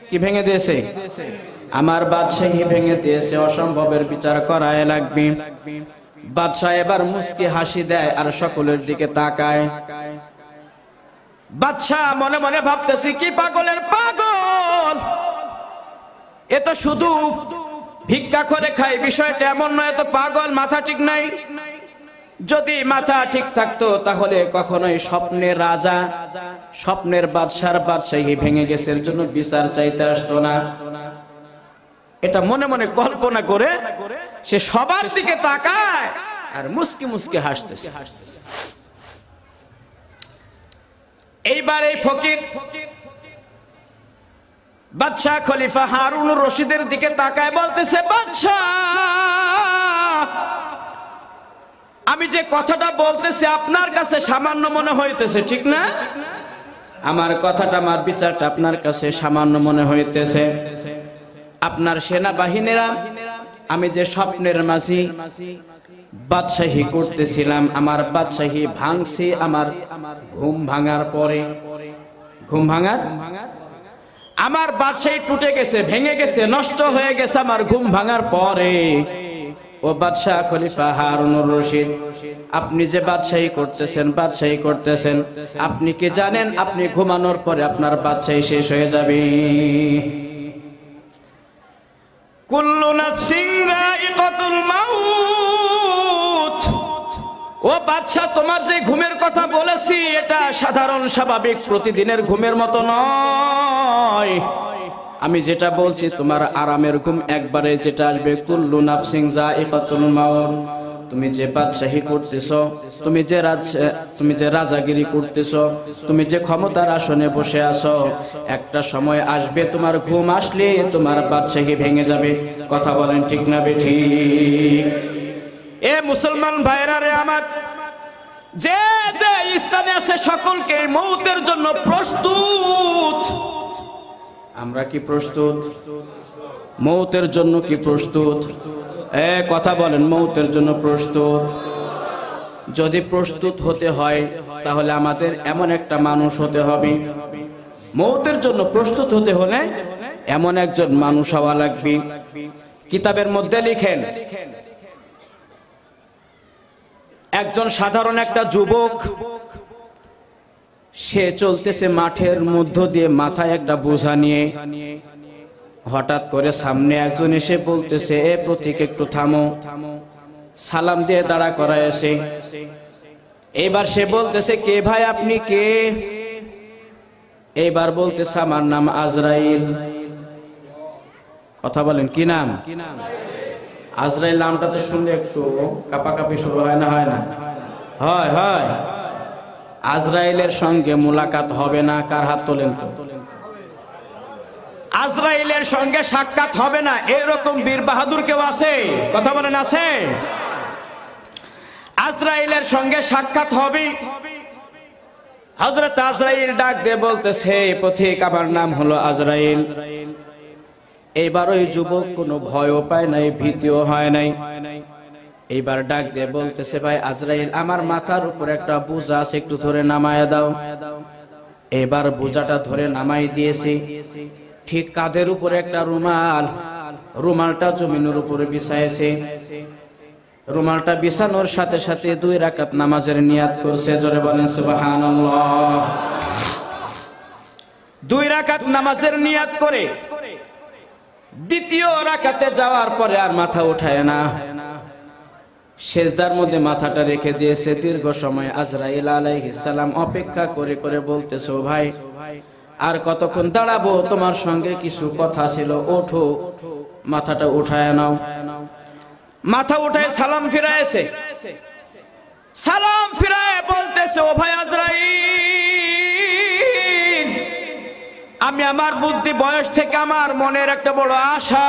কি ভেঙে দিয়েছে? আমার বাদশাহী ভেঙে দিয়েছে, অসম্ভবের বিচার করায় লাগবে। বাদশাহ এবার মুস্কি হাসি দেয় আর সকলের দিকে তাকায়। বাদশাহ মনে মনে ভাবতেছি, কি পাগলের পাগল, এ তো শুধু ভিক্ষা করে খায়, বিষয়টা এমন নয়, এত পাগল, মাথা ঠিক নাই। যদি মাথা ঠিক থাকতো তাহলে কখনোই স্বপ্নের রাজা, স্বপ্নের বাদশার বাদশাহী ভেঙে গেছে এর জন্য বিচার চাইতে আসতো না। এটা মনে মনে কল্পনা করে সে সবার দিকে তাকায় আর মুস্কি মুস্কি হাসতেছে। এইবার এই ফকির বাদশাহ খলিফা হারুনুর রশিদের দিকে তাকায় বলতেছে, বাদশাহ, আমি যে কথাটা বলতেছি আপনার কাছে সামান্য মনে হইতেছে, ঠিক না? আমার কথাটা, আমার বিচারটা আপনার কাছে সামান্য মনে হইতেছে। আপনার সেনাবাহিনীরা আমি যে স্বপ্নের মাঝে বাদশাহী করতেছিলাম, আমার বাদশাহী ভাঙছে আমার ঘুম ভাঙার পরে। ঘুম ভাঙার, আমার বাদশাহী টুটে গেছে, ভেঙে গেছে, নষ্ট হয়ে গেছে আমার ঘুম ভাঙার পরে। ও বাদশাহ খলিফা হারুনুর রশিদ, আপনি যে বাদশাহী করতেছেন, আপনি কি জানেন আপনি ঘুমানোর পরে আপনার বাদশাহী শেষ হয়ে যাবে? কুল্লু নাফসিন যায়িকাতুল মাউত। ও বাদশাহ, তোমার যে ঘুমের কথা বলেছি এটা সাধারণ স্বাভাবিক প্রতিদিনের ঘুমের মতো নয়। আমি যেটা বলছি তোমার আরামের ঘুম একবারে যেটা আসবে, কুল্লু নাফসিন যায়িকাতুল মাউত, তুমি যে বাদশাহী করতেছো, তুমি যে রাজাগিরি করতেছো, তুমি যে ক্ষমতার আসনে বসে আছো, একটা সময় আসবে তোমার ঘুম আসলে তোমার বাদশাহী ভেঙে যাবে। কথা বলেন ঠিক না বেঠিক? এ মুসলমান ভাইরা রে আমার, যে যে স্থানে আছে সকলকে মৌতের জন্য প্রস্তুত। আমরা কি প্রস্তুত? মৌতের জন্য কি প্রস্তুত? কথা বলেন, মৌতের জন্য প্রস্তুত? যদি প্রস্তুত হতে হয় তাহলে আমাদের এমন একটা মানুষ হতে হবে, মৌতের জন্য প্রস্তুত হতে হলে এমন একজন মানুষ হওয়া লাগবে। কিতাবের মধ্যে লিখেন, একজন সাধারণ একটা যুবক, সে চলতেছে মাঠের মধ্য দিয়ে, মাথায় একটা বোঝা নিয়ে। হঠাৎ করে সামনে একজন এসে বলতেছে, এ প্রতীক একটু থামো। সালাম দিয়ে দাঁড়া করায় এসে এইবার সে বলতেছে, কে ভাই আপনি কে? এইবার বলতেছে, আমার নাম আজরাইল। কথা বলেন, কি নাম? আজরাইল নামটা তো শুনলে একটু কাঁপাকাঁপি শুরু হয় না? হয় না? হয় হয়। আজরাইলের সঙ্গে মুলাকাত হবে না? কার হাত তোলেন তো? আজরাইলের সঙ্গে সাক্ষাৎ হবে না এরকম বীর বাহাদুর কেউ আছে? কথা বলেন, আছে? আজরাইলের সঙ্গে সাক্ষাৎ হবে। হযরত আজরাইল ডাক দিয়ে বলতেছে, পথিক আমার নাম হলো আজরাইল। এইবার ওই যুবক কোনো ভয়ও পায় নাই, ভীতিও হয় নাই। এইবার ডাক দিয়ে বলতেছে, ভাই আজরাইল, আমার মাথার উপর একটা বোঝা আছে, একটু ধরে নামায় দাও। এবার বোঝাটা ধরে নামাই দিয়েছে। ঠিক কাঁধের উপরে একটা রুমাল, রুমালটা জমিনের উপরে বিছাইছে। রুমালটা বিছানোর সাথে সাথে 2 রাকাত নামাজের নিয়াত করছে। জোরে বলেন সুবহানাল্লাহ। 2 রাকাত নামাজের নিয়াত করে দ্বিতীয় রাকাতে যাওয়ার পরে আর মাথা উঠায় না, সেজদার মধ্যে মাথাটা রেখে দিয়েছে। দীর্ঘ সময় আজরাইল আলাইহিস সালাম অপেক্ষা করে করে বলতেছে, ও ভাই আর কতক্ষণ দাঁড়াবো? তোমার সঙ্গে কিছু কথা ছিল, ওঠো, মাথাটা উঠায় নাও। মাথা উঠায় সালাম ফিরাইছে। সালাম ফিরায় বলতেছে, ও ভাই আজরাইল, আমি আমার বুদ্ধি বয়স থেকে আমার মনের একটা বড় আশা,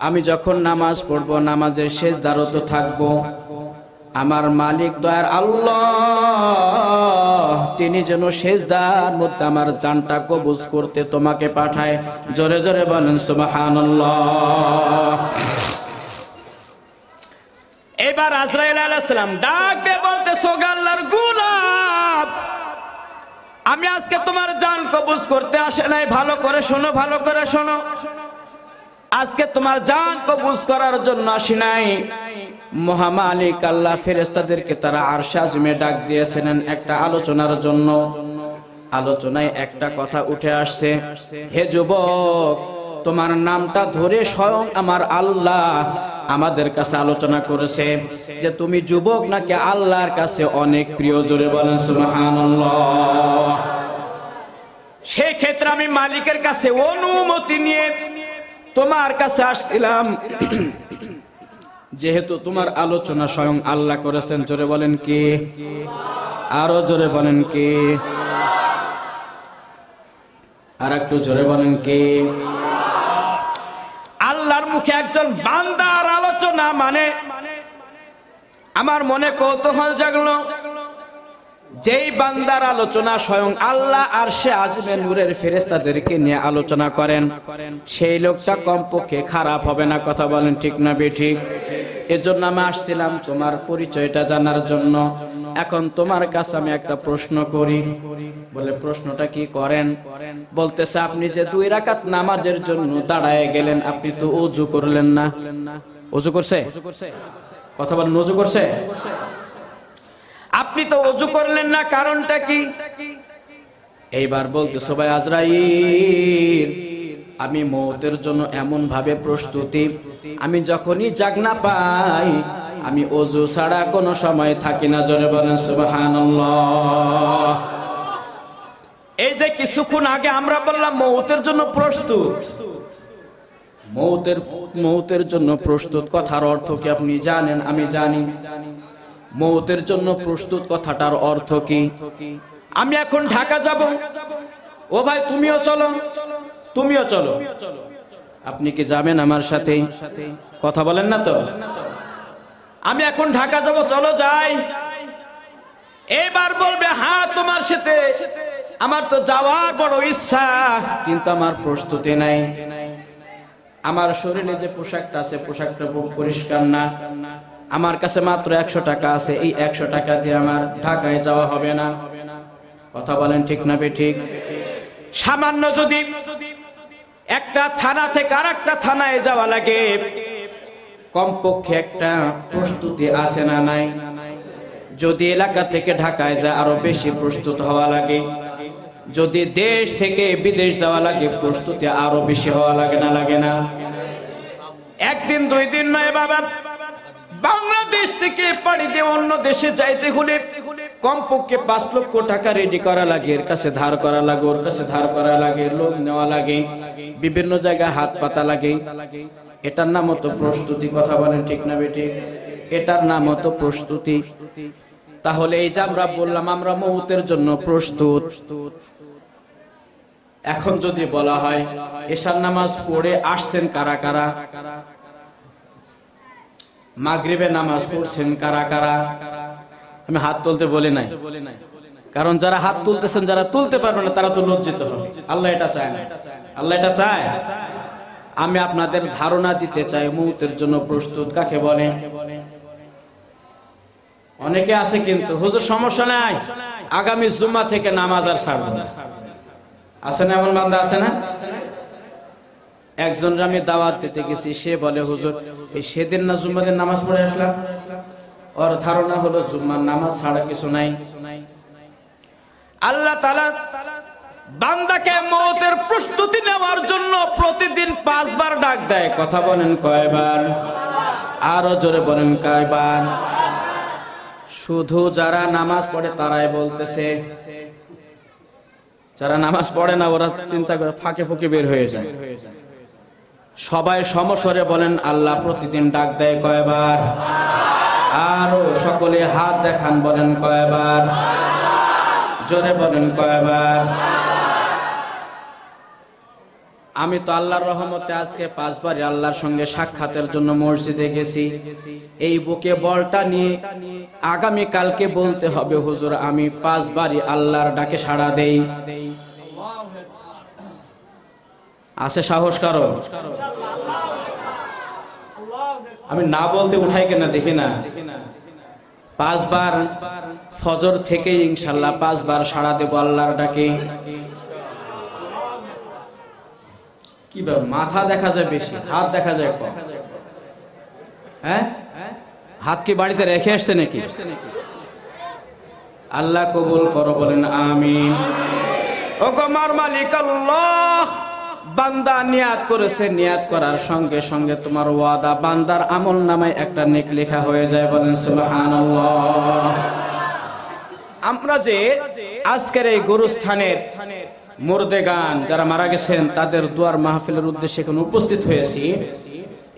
আমি যখন নামাজ পড়বো নামাজের সেজদারত থাকবো, আমার মালিক দয়ার আল্লাহ তিনি যেন সেজদার মধ্যে আমার জানটা কবুজ করতে তোমাকে পাঠায়। জোরে জোরে বলেন সুবহানাল্লাহ। এবার আজরাইল আলাইহিস সালাম ডাক দিয়ে বলতেছে, ও আল্লাহর গোলাম, আমি আজকে তোমার জান কবুজ করতে আসে নাই। ভালো করে শোনো, ভালো করে শোনো। আজকে তোমার জান কবুজ করার জন্য আসি নাই। মহামালিক আল্লাহ ফেরেশতাদেরকে তারা আরশে আযমে ডাক দিয়েছিলেন একটা আলোচনার জন্য। আলোচনায় একটা কথা উঠে আসছে, হে যুবক, তোমার নামটা ধরে স্বয়ং আমার আল্লাহ আমাদের কাছে আলোচনা করেছে যে তুমি যুবক নাকি আল্লাহর কাছে অনেক প্রিয়। জোরে বলেন সুবহানাল্লাহ। সেই ক্ষেত্রে আমি মালিকের কাছে অনুমতি নিয়ে তোমার কাছে আসছিলাম, যেহেতু তোমার আলোচনা স্বয়ং আল্লাহ করেছেন। জোরে বলেন কে? আরো জোরে বলেন কে? আর একটু জোরে বলেন কে? আল্লাহর মুখে একজন বান্দার আলোচনা মানে আমার মনে কৌতূহল জাগলো। যেই বান্দার আলোচনা স্বয়ং আল্লাহ আরশে আযমে নূরের ফেরেশতাদেরকে নিয়ে আলোচনা করেন, সেই লোকটা কমপক্ষে খারাপ হবে না। কথা বলেন ঠিক না বেঠিক? এজন্য আমি আসছিলাম তোমার পরিচয়টা জানার জন্য। এখন তোমার কাছে আমি একটা প্রশ্ন করি। বলে, প্রশ্নটা কি করেন? বলতেছে, আপনি যে 2 রাকাত নামাজের জন্য দাঁড়ায় গেলেন, আপনি তো ওযু করলেন না। ওযু করছে? কথা বলেন, ওযু করছে? আপনি তো ওযু করলেন না, কারণটা কি? এইবার বলতেছে, ভাই আজরাইল, আমি মওতের জন্য এমন ভাবে প্রস্তুতি, আমি যখনই জাগনা পাই আমি ওযু ছাড়া কোনো সময় থাকি না। জোরে বলেন সুবহানাল্লাহ। এই যে কিছুক্ষণ আগে আমরা বললাম মওতের জন্য প্রস্তুত, মৌতের জন্য প্রস্তুত কথার অর্থ কি আপনি জানেন? আমি জানি। মৌতের জন্য প্রস্তুত কথাটার অর্থ কি? আমি এখন ঢাকা যাব, ও ভাই তুমিও চলো, তুমিও চলো। আপনি কি যাবেন আমার সাথে? কথা বলেন না তো। আমি এখন ঢাকা যাব, চলো যাই। এবার বলবে হ্যাঁ তোমার সাথে আমার তো যাওয়ার বড় ইচ্ছা, কিন্তু আমার প্রস্তুতি নাই। আমার শরীরে যে পোশাকটা আছে পোশাকটা পরিষ্কার না, আমার কাছে মাত্র 100 টাকা আছে, এই 100 টাকা দিয়ে আমার ঢাকায় যাওয়া হবে না। কথা বলেন ঠিক না বেঠিক? সামান্য যদি একটা থানা থেকে আরেকটা থানায় যাওয়া লাগে, কমপক্ষে একটা প্রস্তুতি আছে না নাই? যদি এলাকা থেকে ঢাকায় যায় আরো বেশি প্রস্তুত হওয়া লাগে। যদি দেশ থেকে বিদেশ যাওয়া লাগে প্রস্তুতি আরো বেশি হওয়া লাগে না লাগে না? একদিন দুই দিন নয় বাবা, বাংলাদেশ থেকে পাড়ি দিয়ে অন্য দেশে যাইতে হলে কমপক্ষে 5 লক্ষ টাকা রেডি করা লাগে, এর কাছে ধার করা লাগে, ওর কাছে ধার করা লাগে, লোন নেওয়া লাগে, বিভিন্ন জায়গায় হাত পাতা লাগে। এটার নাম হতো প্রস্তুতি। কথা বলেন ঠিক না বেঠিক? এটার নাম হতো প্রস্তুতি। তাহলে এই যে আমরা বললাম আমরা মৌতের জন্য প্রস্তুত, এখন যদি বলা হয় এশার নামাজ পড়ে আসছেন কারা কারা, মাগরিবে নামাজ পড়ছেন কারা কারা, আমি হাত তুলতে বলি নাই, কারণ যারা হাত তুলতেছেন যারা তুলতে পারবে না তারা তো লজ্জিত হবে। আল্লাহ এটা চায় না, আল্লাহ এটা চায়। আমি আপনাদের ধারণা দিতে চাই মৌতের জন্য প্রস্তুত কাকে বলে। অনেকে আছে কিন্তু হুজুর সমস্যা নাই, আগামী জুম্মা থেকে নামাজ আর ছাড়বো না। আছে না এমন বান্দা? আছে না? একজন আমি দাওয়াত দিতে গেছি, সে বলে হুজুর এই সেদিন না জুম্মার দিন নামাজ পড়ে আসলাম। ওর ধারণা হলো জুম্মার নামাজ ছাড়া কিছু নাই। আল্লাহ তাআলা বান্দাকে মওতের প্রস্তুতি নেওয়ার জন্য প্রতিদিন 5 বার ডাক দেয়। কথা বলেন কয়বার? আরো জোরে বলেন কয়বার? শুধু যারা নামাজ পড়ে তারাই বলতেছে, যারা নামাজ পড়ে না ওরা চিন্তা করে ফাঁকে ফুঁকে বের হয়ে যায়। সবাই সমস্বরে বলেন আল্লাহ প্রতিদিন ডাক দেয় কয়বার? আরো সকলে হাত দেখান, বলেন কয়বার? জোরে বলেন কয়বার? আমি তো আল্লাহর রহমতে আজকে 5 বারই আল্লাহর সঙ্গে সাক্ষাতের জন্য মসজিদে গেছি। এই বুকে বলটা নিয়ে আগামী কালকে বলতে হবে হুজুর আমি 5 বারই আল্লাহর ডাকে সাড়া দেই। আছে সাহস কারো? আমি না বলতে উঠাই কেন দেখি না। 5 বার ফজর থেকে ইনশাআল্লাহ 5 বার সাড়া দেব আল্লাহর ডাকে। কি ব্যাপার, মাথা দেখা যায় বেশি, হাত দেখা যায় কম? হ্যাঁ, হাত কি বাড়িতে রেখে আসছে নাকি? আল্লাহ কবুল করো, বলেন আমিন। ও আমার মালিক আল্লাহ, বান্দা নিয়াত করেছে, নিয়াত করার সঙ্গে সঙ্গে তোমার ওয়াদা বান্দার আমল নামায় একটা নেক লেখা হয়ে যায়, বলেন সুবহানাল্লাহ। আমরা যে আজকের এই গুরুস্থানের মুর্দেগান যারা মারা গেছেন তাদের দোয়ার মাহফিলের উদ্দেশ্যে এখানে উপস্থিত হয়েছি,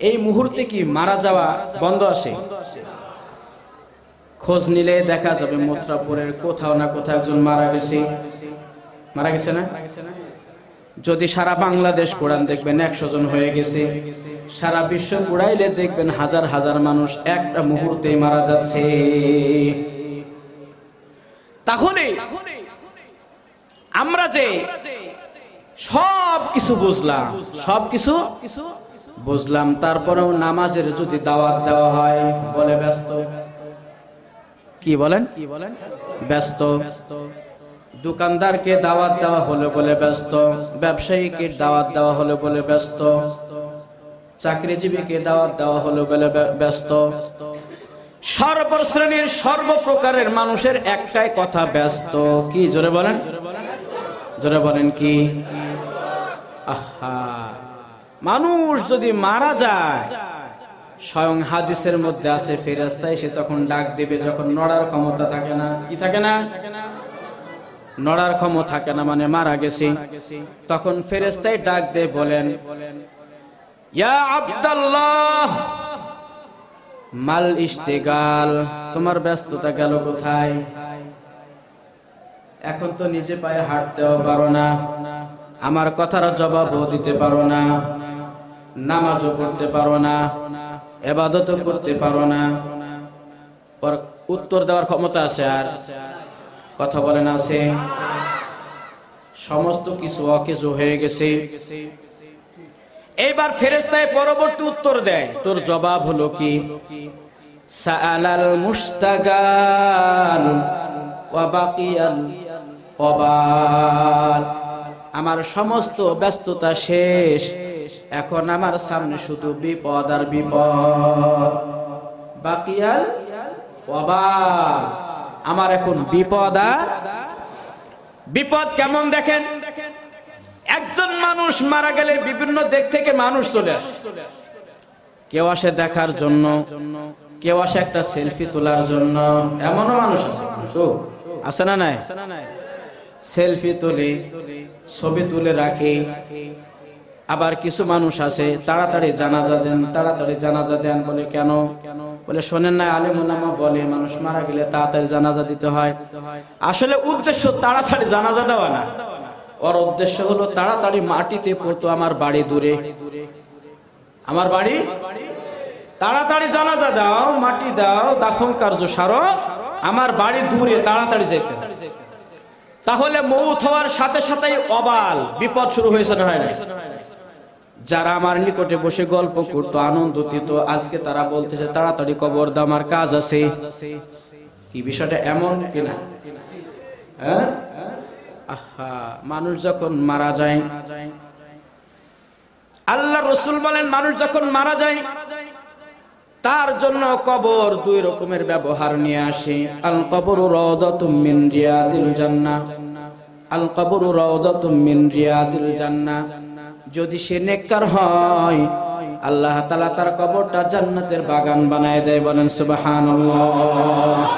এই মুহূর্তে কি মারা যাওয়া বন্ধ আছে? খোঁজ নিলে দেখা যাবে মথুরাপুরের কোথাও না কোথাও একজন মারা গেছে। মারা গেছে না? যদি সারা বাংলাদেশ কোরআন দেখবেন 100 জন হয়ে গেছে। সারা বিশ্ব কুড়াইলে দেখবেন হাজার হাজার মানুষ একটা মুহূর্তেই মারা যাচ্ছে। তাহলে আমরা যে সব কিছু বুঝলাম, তারপরেও নামাজের যদি দাওয়াত দেওয়া হয় বলে ব্যস্ত। কি বলেন? ব্যস্ত। দোকানদারকে দাওয়াত দেওয়া হলে বলে ব্যস্ত, ব্যবসায়ীকে দাওয়াত দেওয়া হলে বলে ব্যস্ত, চাকরিজীবীকে দাওয়াত দেওয়া হলে বলে ব্যস্ত। সর্বশ্রেণীর সর্বপ্রকারের মানুষের একটাই কথা, ব্যস্ত। কি জোরে বলেন? জোরে বলেন কি? আহা, মানুষ যদি মারা যায় স্বয়ং হাদিসের মধ্যে আছে ফেরেশতা এসে তখন ডাক দিবে যখন নড়ার ক্ষমতা থাকে না। কি থাকে না? নড়ার ক্ষমতা থাকে না, মানে মারা গেছে। তখন ফেরেশতাই ডাক দিয়ে বলেন ইয়া আব্দুল্লাহ, মাল ইশতিগাল, তোমার ব্যস্ততা গেল কোথায়? এখন তো নিজে পায়ে হাঁটতেও পারো না, আমার কথার জবাবও দিতে পারো না, নামাজও পড়তে পারো না, ইবাদতও করতে পারো না, পর উত্তর দেওয়ার ক্ষমতা আছে? আর কথা বলেন আছে? সমস্ত কিছু অকেজো হয়ে গেছে। এইবার ফেরেশতায় পরবর্তী উত্তর দেয়, তোর জবাব হলো কি? সাআলাল মুশতাগাল ওয়া বাকিয়াল ওয়াবাল, আমার সমস্ত ব্যস্ততা শেষ, এখন আমার সামনে শুধু বিপদ আর বিপদ। বাকিয়াল ওয়াবাল, আমার এখন বিপদ আর বিপদ। কেমন দেখেন, একজন মানুষ মারা গেলে বিভিন্ন দিক থেকে মানুষ চলে আসে। কেউ আসে দেখার জন্য, কেউ আসে একটা সেলফি তোলার জন্য, এমনও মানুষ আছে, আছে না নাই? সেলফি তুলে ছবি তুলে রাখে। আবার কিছু মানুষ আছে তাড়াতাড়ি জানাজা দেন, তাড়াতাড়ি জানাজা দেন বলে কেন? বলে শোনেন না, আলেম ওলামা বলে মানুষ মারা গেলে তাড়াতাড়ি জানাজা দিতে হয়। আসলে উদ্দেশ্য তাড়াতাড়ি জানাজা দেওয়া না, ওর উদ্দেশ্য হলো তাড়াতাড়ি মাটিতে পড়তো আমার বাড়ি দূরে, আমার বাড়ি, তাড়াতাড়ি জানাজা দাও, মাটি দাও, দাফন কার্য সারো, আমার বাড়ি দূরে, তাড়াতাড়ি যেতে। তাহলে মৌত হওয়ার সাথে সাথেই অবাল বিপদ শুরু হয়েছে না হয় না? যারা আমার নিকটে বসে গল্প করতো, আনন্দ দিত, আজকে তারা বলতেছে তাড়াতাড়ি কবর দাও, আমার কাজ আছে। কি বিষয়টা এমন কিনা? হ্যাঁ, আহা, মানুষ যখন মারা যায়, আল্লাহ রাসূল বলেন মানুষ যখন মারা যায় তার জন্য কবর দুই রকমের ব্যবহার নিয়ে আসে। আল কবরু রাওদাতুম মিন রিয়াদিল জান্নাহ, আল কবরু রাওদাতুম মিন রিয়াদিল জান্নাহ। যদি সে নেককার হয় আল্লাহ তাআলা তার কবরটা জান্নাতের বাগান বানায় দেয়। বলেন সুবহানাল্লাহ।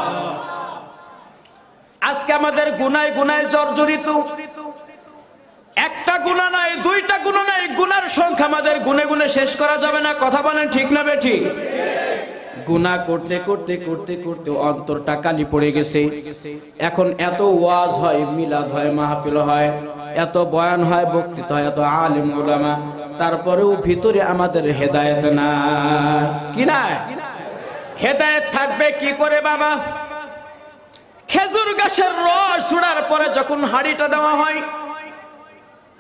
আজকে আমাদের গুনায় গুনায় জর্জরিত, একটা গুনাহ নাই, দুইটা গুনাহ নাই, গুনার সংখ্যা আমাদের গুনে গুনে শেষ করা যাবে না। কথা বলেন ঠিক না বেঠিক? গুনাহ করতে করতে করতে করতে অন্তরটা কালি পড়ে গেছে। এখন এত ওয়াজ হয়, মিলাদ হয়, মাহফিল হয়, এত বয়ান হয়, বক্তৃতা হয়, এত আলেম উলামা, তারপরেও ভিতরে আমাদের হেদায়েত না। কি না? হেদায়েত থাকবে কি করে বাবা? খেজুর গাছের রস ছুড়ার পরে যখন হাড়িটা দেওয়া হয়,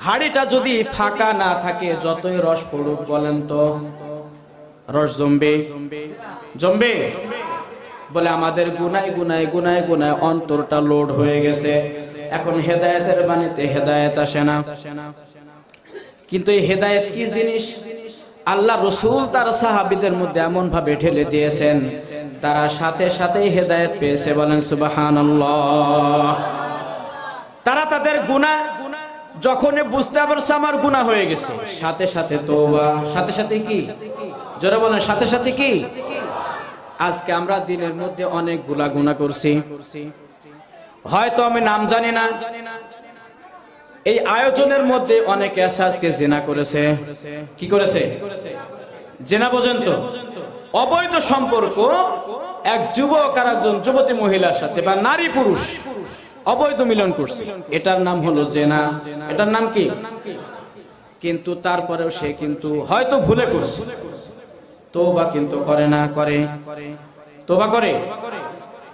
হাড়িটা যদি ফাঁকা না থাকে, যতই রস পড়ুক বলেন তো রস জমবে? জমবে? বলে আমাদের গুনায় গুনায় গুনায় গুনায় অন্তরটা লোড হয়ে গেছে, এখন হেদায়েতের বাণীতে হেদায়েত আসে না। কিন্তু এই হেদায়েত কি জিনিস? আল্লাহ রাসূল তার সাহাবীদের মধ্যে এমন ভাবে ঢেলে দিয়েছেন, তারা সাথে সাথেই হেদায়েত পেয়েছে। বলেন সুবহানাল্লাহ। তারা তাদের গুনাহ যখনই বুঝতে পারছে আমার গুনাহ হয়ে গেছে, সাথে সাথে তওবা, সাথে সাথে কি? জোরে বলেন, সাথে সাথে কি? আজকে আমরা দিনের মধ্যে অনেক গুনাহ করছি, হয়তো আমি নাম জানি না। এই আয়োজনের মধ্যে অনেকে আছে আজকে জিনা করেছে। কি করেছে? জিনা পর্যন্ত, অবৈধ সম্পর্ক, এক যুবক আর একজন যুবতী মহিলার সাথে বা নারী পুরুষ অবৈধ মিলন করছে, এটার নাম হলো জিনা। এটার নাম কি? কিন্তু তারপরেও সে কিন্তু হয়তো ভুলে করছে, তওবা কিন্তু করে না। করে? তওবা করে?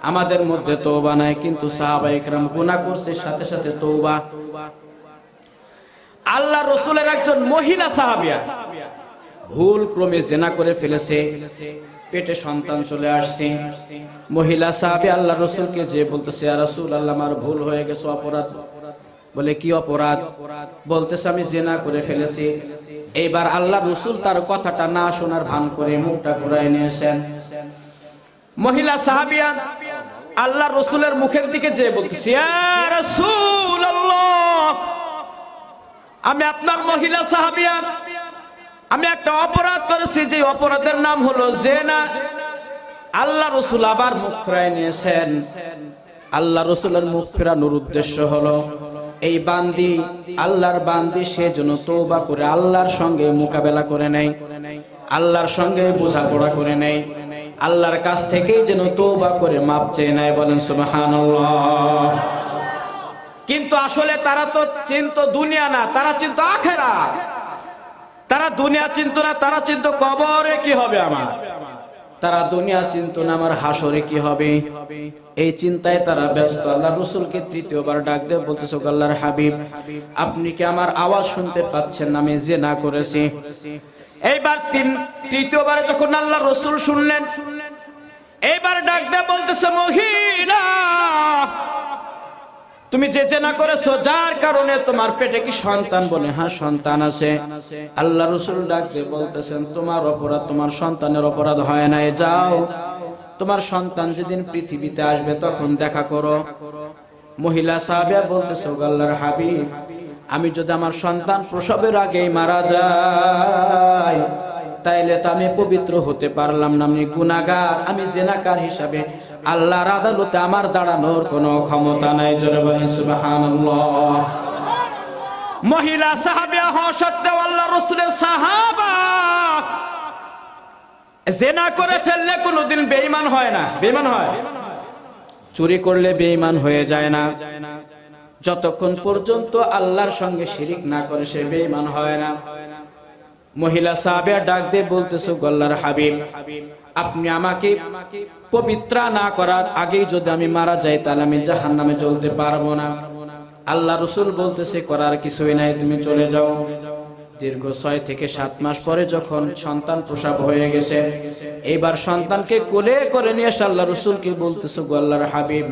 আমাদের মধ্যে তওবা নাই, কিন্তু সাহাবায়ে কেরাম গুনাহ করছে, সাথে সাথে তওবা। আল্লাহ রাসূলের একজন মহিলা সাহাবিয়া ভুল ক্রমে জিনা করে ফেলেছে, পেটে সন্তান চলে আসছে। মহিলা সাহাবী আল্লাহ রাসূলকে যে বলতেছে, ইয়া রাসূলুল্লাহ আমার ভুল হয়ে গেছে, অপরাধ। বলে কি অপরাধ? বলতেছে আমি জিনা করে ফেলেছি। এইবার আল্লাহ রাসূল তার কথাটা না শোনার ভান করে মুখটা ঘুরায় নিয়েছেন। মহিলা সাহাবিয়া আল্লাহ রাসূলের মুখের দিকে যে বলতেছে, ইয়া রাসূলুল্লাহ আমি আপনার মহিলা সাহাবিয়া, আমি একটা অপরাধ করেছি, যে অপরাধের নাম হলো জিনা। আল্লাহ রাসূল আবার মুখ ফিরায় নিয়েছেন। আল্লাহ রাসূলের মুখ ফেরানোর উদ্দেশ্য হলো এই বান্দি আল্লাহর বান্দি সেজন্য তওবা করে আল্লাহর সঙ্গে মোকাবেলা করে নেয়, আল্লাহর সঙ্গে বোঝাপড়া করে নেয়, আল্লাহর কাছ থেকেই যেন তওবা করে মাপ চেয়ে নেয়। বলেন সুবহানাল্লাহ। কিন্তু আসলে তারা তো চিন্তা দুনিয়া না, তারা চিন্তা আখিরাত। তারা দুনিয়া চিন্তা না, তারা চিন্তা কবরে কি হবে আমার, তারা দুনিয়া চিন্তা না আমার হাসরে কি হবে, এই চিন্তায় তারা ব্যস্ত। আল্লাহ রাসূলকে তৃতীয়বার ডাক দিয়ে বলতেছে, আল্লাহর হাবিব আপনি কি আমার আওয়াজ শুনতে পাচ্ছেন? আমি জিনা করেছি। এইবার তৃতীয়বারে যখন আল্লাহ রাসূল শুনলেন, এইবার ডাক দিয়ে বলতেছে, মহিলা তুমি যে জেনা করেছো, যার কারণে তোমার পেটে কি সন্তান? বলে হ্যাঁ সন্তান আছে। আল্লাহ রাসূল ডাক দিয়ে বলতেছেন, তোমার অপরাধ তোমার সন্তানের অপরাধ হয় নাই, যাও তোমার সন্তান যেদিন পৃথিবীতে আসবে তখন দেখা করো। মহিলা সাহাবিয়া বলতেছে, আল্লাহর হাবিব আমি যদি আমার সন্তান প্রসবের আগেই মারা যায় তাইলে তো আমি পবিত্র হতে পারলাম না, আমি গুনাহগার, আমি জিনাকার হিসাবে আল্লাহর আদালতে আমার দাঁড়ানোর কোনো ক্ষমতা নাই। জোরে বলেন সুবহানাল্লাহ। মহিলা সাহাবিয়া হওয়া সত্ত্বেও আল্লাহ রাসূলের সাহাবা, জিনা করে ফেললে কোনোদিন বেঈমান হয় না। বেঈমান হয়, চুরি করলে বেঈমান হয়ে যায় না, যতক্ষণ পর্যন্ত আল্লাহর সঙ্গে শিরিক না করে সে বেঈমান হয় না। মহিলা সাহাবিয়া ডাক দিয়ে বলতেছে, আল্লাহর হাবিব আপনি আমাকে পবিত্র না করার আগেই যদি আমি মারা যাই তাহলে আমি জাহান্নামে জ্বলতে পারবো না। আল্লাহ রাসূল বলতেছে, করার কিছুই নাই, তুমি চলে যাও। দীর্ঘ 6 থেকে 7 মাস পরে যখন সন্তান প্রসব হয়ে গেছে, এইবার সন্তানকে কোলে করে নিয়ে এসে আল্লাহ রাসূলকে বলতেছে, আল্লাহর হাবিব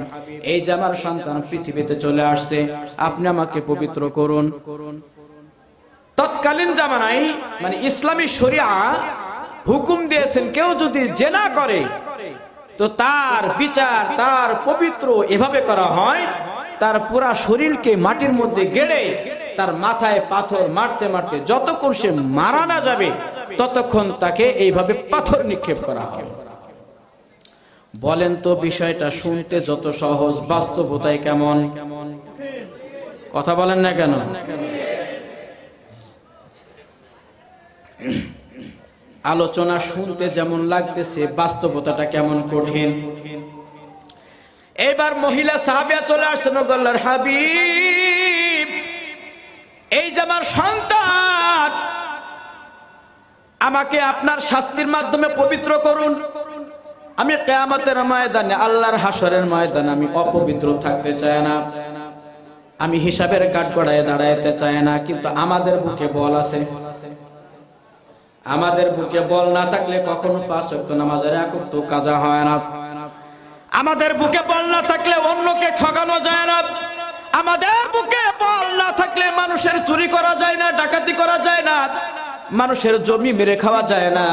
এই যে আমার সন্তান পৃথিবীতে চলে আসছে, আপনি আমাকে পবিত্র করুন। তৎকালীন জামানায় মানে ইসলামী শরিয়া হুকুম দিয়েছেন, কেউ যদি জিনা করে তো তার বিচার, তার পবিত্র এভাবে করা হয়, তার পুরা শরীরকে মাটির মধ্যে গেড়ে তার মাথায় পাথর মারতে মারতে যতক্ষণ সে মারা না যাবে ততক্ষণ তাকে এইভাবে পাথর নিক্ষেপ করা হয়। বলেন তো বিষয়টা শুনতে যত সহজ, বাস্তবতায় কেমন? কথা বলেন না কেন? আলোচনা শুনতে যেমন লাগতেছে, বাস্তবতাটা কেমন কঠিন। এবার মহিলা সাহাবিয়া চলে আসছেন, আল্লাহর হাবিব এই যে আমার সন্তান, আমাকে আপনার শাস্তির মাধ্যমে পবিত্র করুন। আমি কিয়ামতের ময়দানে, আল্লাহর হাসরের ময়দানে আমি অপবিত্র থাকতে চাই না, আমি হিসাবের কাঠগড়ায় দাঁড়াইতে চাই না। কিন্তু আমাদের বুকে বল আছে, আমাদের বুকে বল না থাকলে কখনো 5 ওয়াক্ত নামাজের 1 ওয়াক্ত কাজা হয় না। আমাদের বুকে বল না থাকলে অন্যকে ঠকানো যায় না। আমাদের বুকে বল না থাকলে মানুষের চুরি করা যায় না, ডাকাতি করা যায় না, মানুষের জমি মেরে খাওয়া যায় না।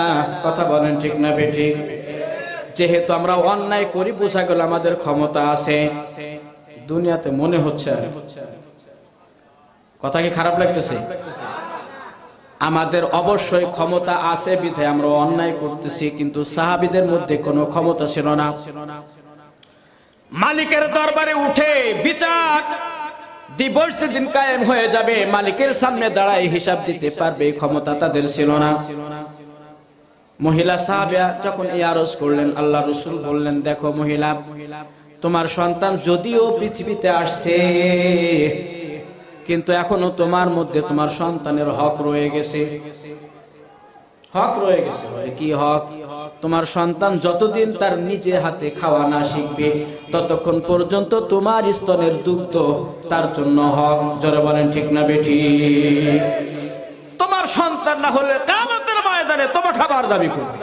কথা বলেন ঠিক না বেঠিক? যেহেতু আমরা অন্যায় করি, বোঝা গেল আমাদের ক্ষমতা আছে। দুনিয়াতে মনে হচ্ছে, কথা কি খারাপ লাগতেছে? আমাদের অবশ্যই ক্ষমতা আছে বিধায় আমরা অন্যায় করতেছি, কিন্তু সাহাবীদের মধ্যে কোনো ক্ষমতা ছিল না। মালিকের দরবারে উঠে বিচার দিবস দিন কায়েম হয়ে যাবে, মালিকের সামনে দাঁড়ায় হিসাব দিতে পারবে, ক্ষমতা তাদের ছিল না। মহিলা সাহাবিয়া যখন এই আরজ করলেন, আল্লাহ রাসূল বললেন, দেখো মহিলা, তোমার সন্তান যদিও পৃথিবীতে আসছে কিন্তু এখনো তোমার মধ্যে তোমার সন্তানের হক রয়ে গেছে। হক রয়ে গেছে। কি হক? তোমার সন্তান যতদিন তার নিজে হাতে খাওয়া না শিখবে ততক্ষণ পর্যন্ত তোমার স্তনের দুগ্ধ তার জন্য হক। জোরে বলেন ঠিক না বেঠিক? তোমার সন্তান না হলে কিয়ামতের ময়দানে তোমার খাবার দাবি করবে।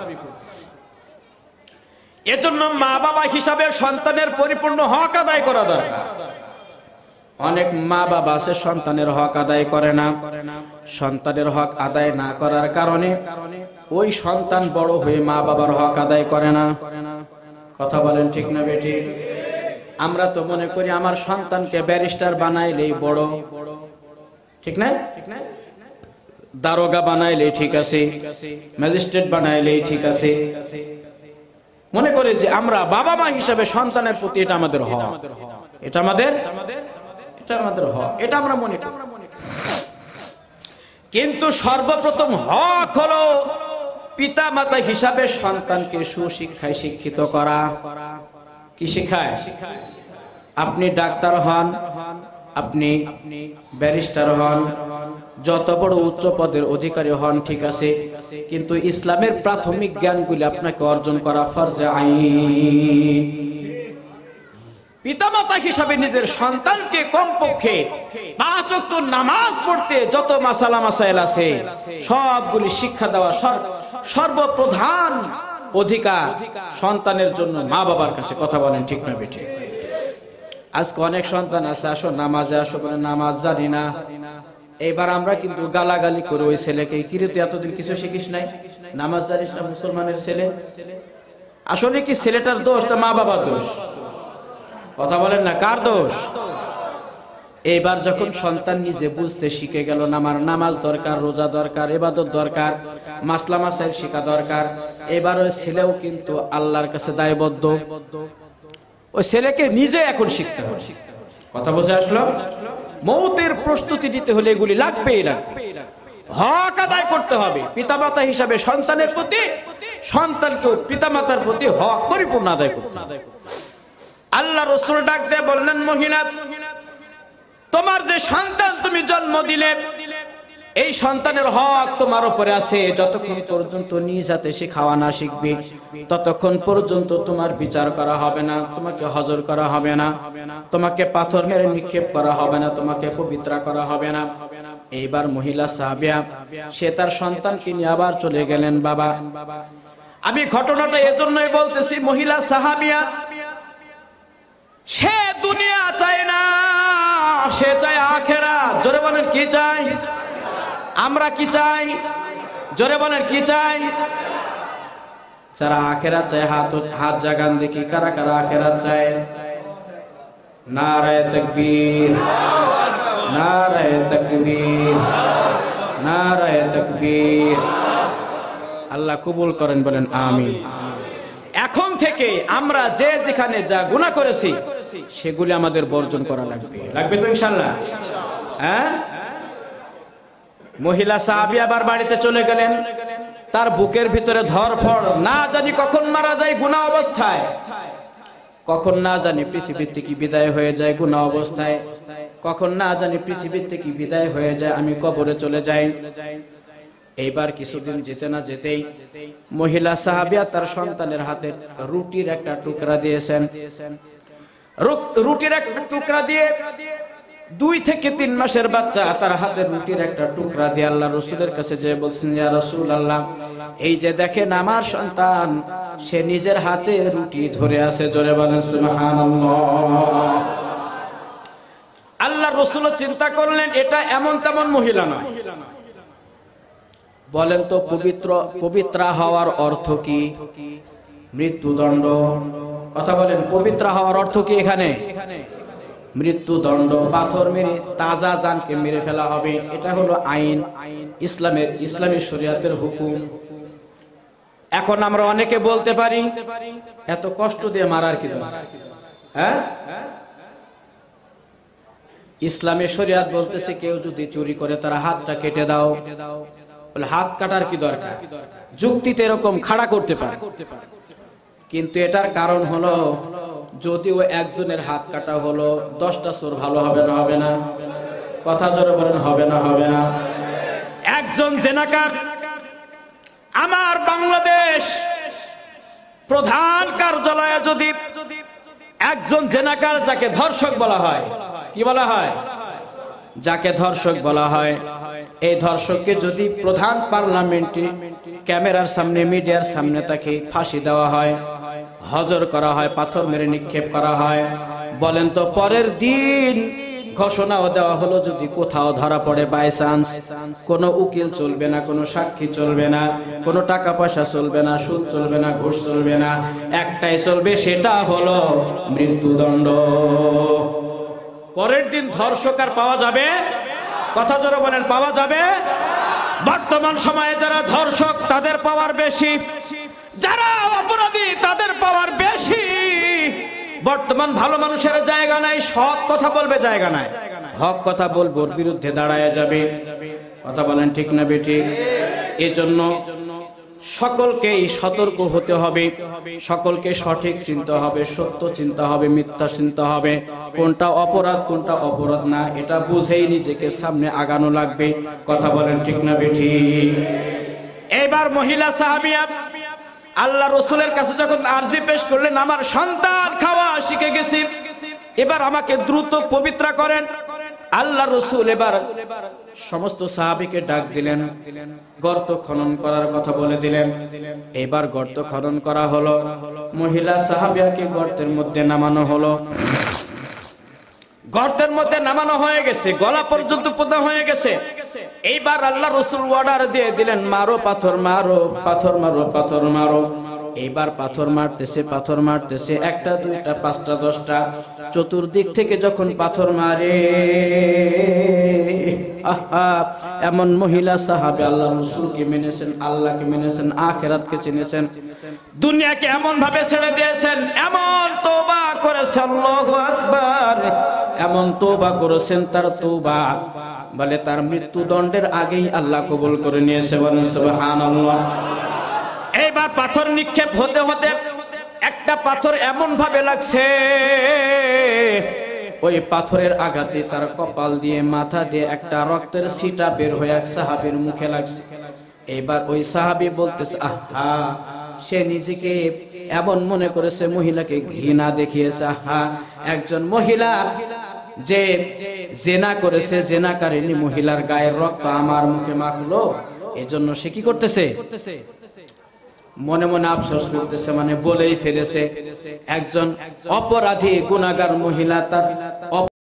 এজন্য মা বাবা হিসাবে সন্তানের পরিপূর্ণ হক আদায় করা দরকার। অনেক মা বাবা আছে সন্তানের হক আদায় করে না। সন্তানের হক আদায় না করার কারণে ওই সন্তান বড় হয়ে মা বাবার হক আদায় করে না। কথা বলেন ঠিক না বেঠিক? আমরা তো মনে করি আমার সন্তানকে ব্যারিস্টার বানাইলেই বড়, ঠিক না? দারোগা বানাইলেই ঠিক আছে, ম্যাজিস্ট্রেট বানাইলেই ঠিক আছে। মনে করি যে আমরা বাবা মা হিসাবে সন্তানের প্রতি এটা আমাদের হক, এটা আমাদের এটা আমাদের হক, এটা আমরা মনে করি। কিন্তু সর্বপ্রথম হক হলো পিতা মাতা হিসাবে সন্তানকে সুশিক্ষায় শিক্ষিত করা। কি শিখায়? আপনি ডাক্তার হন, আপনি ব্যারিস্টার হন, যত বড় উচ্চ পদের অধিকারী হন, ঠিক আছে, কিন্তু ইসলামের প্রাথমিক জ্ঞানগুলি আপনাকে অর্জন করা ফরজে আইন। পিতামাতা হিসাবে নিজের সন্তানকে কমপক্ষে 5 ওয়াক্ত নামাজ পড়তে যত মাসালা মাসাইল আছে সবগুলি শিক্ষা দেওয়া সর্বপ্রধান অধিকার সন্তানের জন্য মা বাবার কাছে। কথা বলেন ঠিক না বেঠিক? আজকে অনেক সন্তান আছে, আসো নামাজে আসো, বলে নামাজ জানি না। এইবার আমরা কিন্তু গালাগালি করে ওই ছেলেকে, কিরে তুই এতদিন কিছু শিখিস নাই, নামাজ জানিস না, মুসলমানের ছেলে। আসলে কি ছেলেটার দোষ না মা বাবার দোষ? কথা বলেন না, কার দোষ? এবার যখন সন্তান নিজে বুঝতে শিখে গেল আমার নামাজ দরকার, রোজা দরকার, ইবাদত দরকার, মাসলা মাসাইল শিখা দরকার, এবার ওই ছেলেও কিন্তু আল্লাহর কাছে দায়বদ্ধ। ওই ছেলেকে নিজে এখন শিখতে হবে। কথা বুঝে আসলো? মৌতের প্রস্তুতি নিতে হলে এগুলি লাগবেই লাগবে। হক আদায় করতে হবে পিতামাতা হিসাবে সন্তানের প্রতি, সন্তানকেও পিতামাতার প্রতি হক পরিপূর্ণ আদায় করতে হবে। আল্লাহ রাসূল ডাক দিয়ে বললেন, মহিলা, তোমার যে সন্তান তুমি জন্ম দিলে, এই সন্তানের হক তোমার উপরে আছে। যতক্ষণ পর্যন্ত নিজ হাতে সে খাওয়া না শিখবে ততক্ষণ পর্যন্ত তোমার বিচার করা হবে না, তোমাকে হজর করা হবে না, তোমাকে পাথর মেরে নিক্ষেপ করা হবে না, তোমাকে পবিত্র করা হবে না। এইবার মহিলা সাহাবিয়া সে তার সন্তানকে নিয়ে আবার চলে গেলেন। বাবা, আমি ঘটনাটা এজন্যই বলতেছি, মহিলা সাহাবিয়া সে দুনিয়া চায় না, সে চায় আখিরাত। জোরে বলেন কি চাই? আমরা কি চাই? জোরে বলেন কি চাই? যারা আখিরাত চায় হাত জাগান দেখি, কারা কারা আখিরাত চায়? নারায়ে তাকবীর, নারায়ে তাকবীর, নারায়ে তাকবীর। আল্লাহ কবুল করেন, বলেন আমিন। এখন থেকে আমরা যে যেখানে যা গুনাহ করেছি সেগুলি আমাদের বর্জন করা লাগবে। লাগবে তো ইনশাআল্লাহ? হ্যাঁ। মহিলা সাহাবী আবার বাড়িতে চলে গেলেন। তার বুকের ভিতরে ধরফড়, না জানি কখন মারা যায় গুনাহ অবস্থায়, কখন না জানি পৃথিবীর থেকে বিদায় হয়ে যায় গুনাহ অবস্থায়, কখন না জানি পৃথিবীর থেকে বিদায় হয়ে যায় আমি কবরে চলে যাই। এইবার কিছুদিন যেতে না যেতেই মহিলা সাহাবিয়া তার সন্তানের হাতে রুটির একটা টুকরা দিয়েছেন। রুটির একটা টুকরা দিয়ে 2 থেকে 3 মাসের বাচ্চা তার হাতে রুটির একটা টুকরা দিয়ে আল্লাহ রাসূলের কাছে যে বলছেন, ইয়া রাসূলুল্লাহ, এই যে দেখেন আমার সন্তান সে নিজের হাতে রুটি ধরে আছে। জোরে বলেন সুবহানাল্লাহ। আল্লাহ রাসূল চিন্তা করলেন এটা এমন তেমন মহিলা নয়। বলেন তো পবিত্র হওয়ার অর্থ কি? মৃত্যুদণ্ড। কথা বলেন, পবিত্র হওয়ার অর্থ কি? এখানে মৃত্যুদণ্ড, পাথর মেরে তাজা জানকে মেরে ফেলা হবে। এটা হলো আইন, ইসলামী শরীয়তের হুকুম। এখন আমরা অনেকে বলতে পারি এত কষ্ট দিয়ে মারার কি দরকার? হ্যাঁ, ইসলামী শরীয়ত বলতেছে কেউ যদি চুরি করে তার হাতটা কেটে দাও। বলে হাত কাটার কি দরকার? যুক্তিতে এরকম খাড়া করতে পারে, কিন্তু এটার কারণ হলো যদিও একজনের হাত কাটা হলো 10টা চোর ভালো হবে না? হবে না? কথা জোরে বলেন, হবে না? হবে না? একজন জেনাকার, আমার বাংলাদেশ প্রধান কার্যালয়ে যদি একজন জেনাকার, যাকে ধর্ষক বলা হয়, কি বলা হয়? যাকে ধর্ষক বলা হয়, এই ধর্ষককে যদি প্রধান পার্লামেন্টে ক্যামেরার সামনে, মিডিয়ার সামনে তাকে ফাঁসি দেওয়া হয়, হজর করা হয়, পাথর মেরে নিক্ষেপ করা হয়, বলেন তো পরের দিন ঘোষণাও দেওয়া হলো যদি কোথাও ধরা পড়ে বাই চান্স, কোনো উকিল চলবে না, কোনো সাক্ষী চলবে না, কোনো টাকা পয়সা চলবে না, সুদ চলবে না, ঘুষ চলবে না, একটাই চলবে, সেটা হলো মৃত্যুদণ্ড। পরের দিন ধর্ষক আর পাওয়া যাবে? কথা জোরে বলেন, পাওয়া যাবে? বর্তমান সময়ে যারা ধর্ষক তাদের পাওয়ার বেশি, যারা অপরাধী তাদের পাওয়ার বেশি। বর্তমান ভালো মানুষের জায়গা নাই, সৎ কথা বলবে জায়গা নাই। হক কথা বলবো ওর বিরুদ্ধে দাঁড়ায় যাবে। কথা বলেন ঠিক না বেঠিক? এজন্য সকলকেই সতর্ক হতে হবে, সকলকে সঠিক চিনতে হবে, সত্য চিন্তা হবে, মিথ্যা চিন্তা হবে, কোনটা অপরাধ কোনটা অপরাধ না এটা বুঝেই নিজেকে সামনে আগানো লাগবে। কথা বলেন ঠিক না বেঠিক? এবার মহিলা সাহাবিয়া আল্লাহ রসুলের কাছে যখন আরজি পেশ করলেন, আমার সন্তান খাওয়া শিখে গেছি, এবার আমাকে দ্রুত পবিত্র করেন। আল্লাহ রসুল এবার সমস্ত সাহাবীকে ডাক দিলেন, গর্ত খনন করার কথা বলে দিলেন। এবার গর্ত খনন করা হলো, মহিলা সাহাবিয়াকে গর্তের মধ্যে নামানো হলো। গর্তের মধ্যে নামানো হয়ে গেছে, গলা পর্যন্ত পোঁতা হয়ে গেছে। এইবার আল্লাহ রসুল অর্ডার দিয়ে দিলেন, মারো পাথর মারো, পাথর মারো, পাথর মারো। এইবার পাথর মারতেছে, পাথর মারতেছে, একটা দুইটা পাঁচটা দশটা, চতুর্দিক থেকে যখন পাথর মারে, আহা, এমন মহিলা সাহাবী আল্লাহ রাসূলকে মেনেছেন, আল্লাহকে মেনেছেন, আখিরাতকে চিনেছেন, দুনিয়াকে এমন ভাবে ছেড়ে দিয়েছেন, এমন তওবা করেছেন, আল্লাহু আকবার, এমন তওবা করেছেন, তার তওবা বলে তার মৃত্যুদণ্ডের আগেই আল্লাহ কবুল করে নিয়েছে। বলেন সুবহানাল্লাহ। এইবার পাথর নিক্ষেপ হতে হতে একটা পাথর এমন ভাবে লাগছে, ওই পাথরের আঘাতে তার কপাল দিয়ে মাথা দিয়ে একটা রক্তের ছিটা বের হয়ে এক সাহাবীর মুখে লাগছে। এবার ওই সাহাবী বলতেছে, আহা, সে নিজেকে এমন মনে করেছে, মহিলাকে ঘৃণা দেখিয়েছে। আহা, একজন মহিলা যে জেনা করেছে, জেনাকারিনী মহিলার গায়ের রক্ত আমার মুখে মাখলো, এজন্য সে কি করতেছে? মনে মনে আফসোস করতেছে, মানে বলেই ফেলেছে। একজন অপরাধী গুনাহগার মহিলা তার